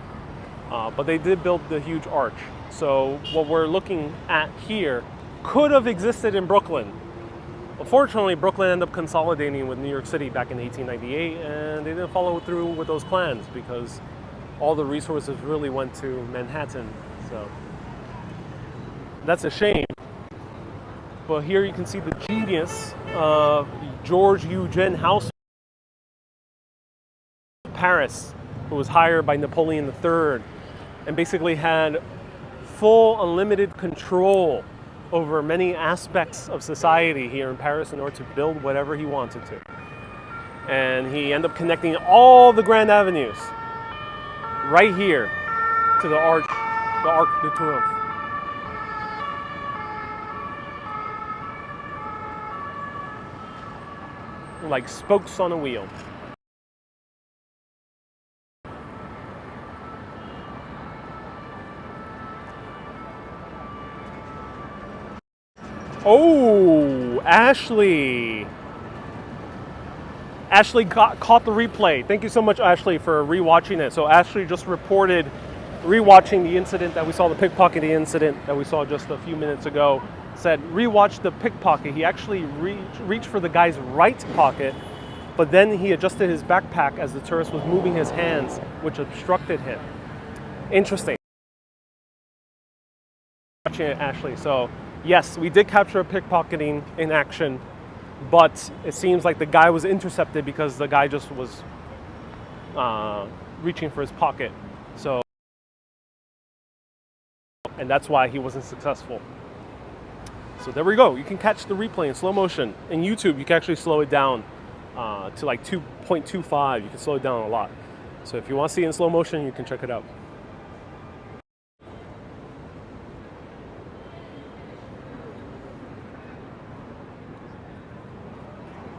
but they did build the huge arch. So what we're looking at here could have existed in Brooklyn. Unfortunately, Brooklyn ended up consolidating with New York City back in 1898, and they didn't follow through with those plans because all the resources really went to Manhattan. So that's a shame. But here you can see the genius of George Eugene Haussmann of Paris, who was hired by Napoleon III and basically had full unlimited control over many aspects of society here in Paris in order to build whatever he wanted to. And he ended up connecting all the grand avenues right here to the Arc de Triomphe. Like spokes on a wheel. Oh, Ashley. Ashley caught the replay. Thank you so much, Ashley, for rewatching it. So Ashley just reported rewatching the incident that we saw, the pickpocketing incident that we saw just a few minutes ago. Said rewatch the pickpocket. He actually reached for the guy's right pocket, but then he adjusted his backpack as the tourist was moving his hands, which obstructed him. Interesting. Watching it, Ashley. So yes, we did capture pickpocketing in action, but it seems like the guy was intercepted because the guy just was reaching for his pocket. So, and that's why he wasn't successful. So there we go. You can catch the replay in slow motion. In YouTube, you can actually slow it down to like 2.25. You can slow it down a lot. So if you want to see it in slow motion, you can check it out.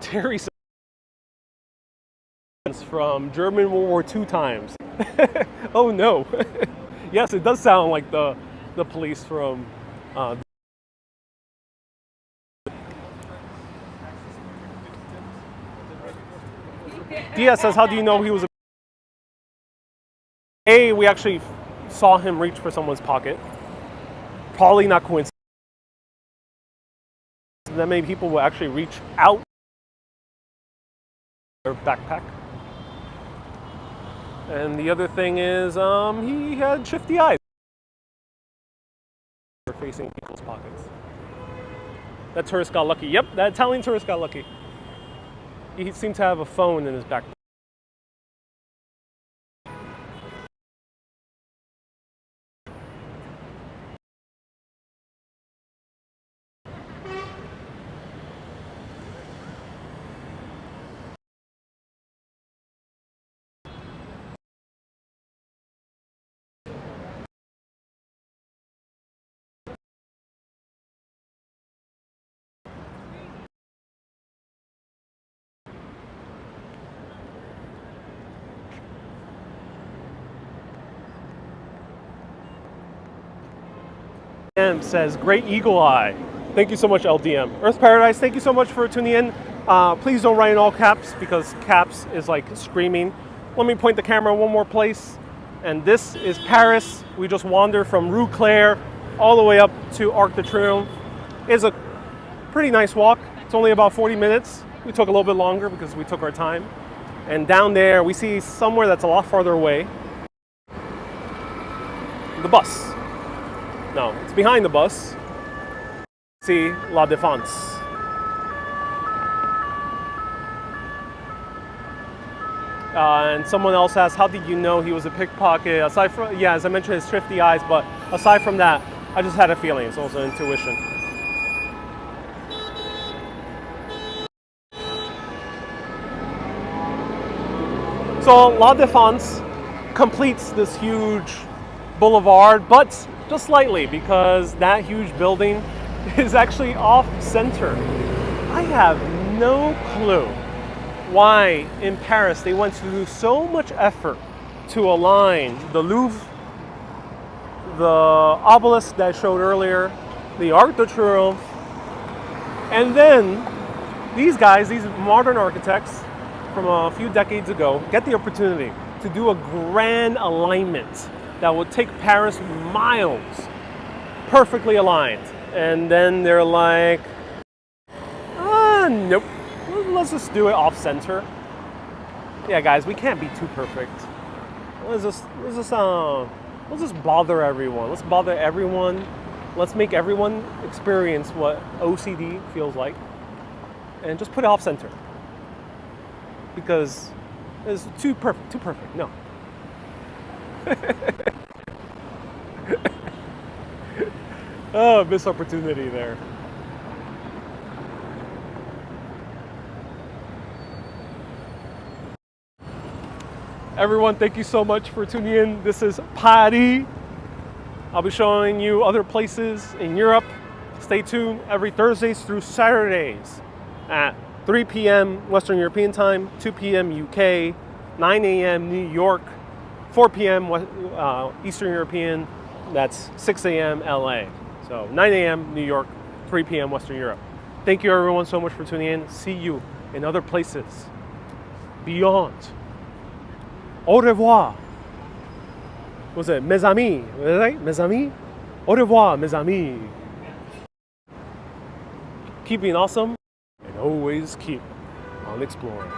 Terry says from German World War II times. Oh no. Yes, it does sound like the police from Diaz says, how do you know he was we actually saw him reach for someone's pocket. Probably not coincidence. that many people will actually reach out their backpack. And the other thing is, he had shifty eyes facing people's pockets. That tourist got lucky. Yep, that Italian tourist got lucky. He seemed to have a phone in his backpack. LDM says, great eagle eye. Thank you so much, LDM. Earth Paradise, thank you so much for tuning in. Please don't write in all caps because caps is like screaming. Let me point the camera one more place. And this is Paris. We just wandered from Rue Cler all the way up to Arc de Triomphe. It's a pretty nice walk. It's only about 40 minutes. We took a little bit longer because we took our time. And down there, we see somewhere that's a lot farther away. The bus. No, it's behind the bus. See La Défense. And someone else asked, how did you know he was a pickpocket? Aside from, yeah, as I mentioned, his thrifty eyes, but aside from that, I just had a feeling. It's also intuition. So La Défense completes this huge boulevard, but just slightly, because that huge building is actually off center. I have no clue why in Paris they went to do so much effort to align the Louvre, the obelisk that I showed earlier, the Arc de Triomphe, and then these guys, these modern architects from a few decades ago, get the opportunity to do a grand alignment that would take Paris miles, perfectly aligned. And then they're like, nope, let's just do it off center. Yeah, guys, we can't be too perfect. Let's just bother everyone. Let's bother everyone. Let's make everyone experience what OCD feels like, and just put it off center. Because it's too perfect. Too perfect. No. Oh, missed opportunity there. Everyone, thank you so much for tuning in. This is Paris. I'll be showing you other places in Europe. Stay tuned every Thursdays through Saturdays at 3 p.m. Western European time, 2 p.m. UK, 9 a.m. New York, 4 p.m. Eastern European, that's 6 a.m. LA. So 9 a.m. New York, 3 p.m. Western Europe. Thank you everyone so much for tuning in. See you in other places beyond. Au revoir. Was it mes amis? Right? Mes amis? Au revoir, mes amis. Keep being awesome and always keep on exploring.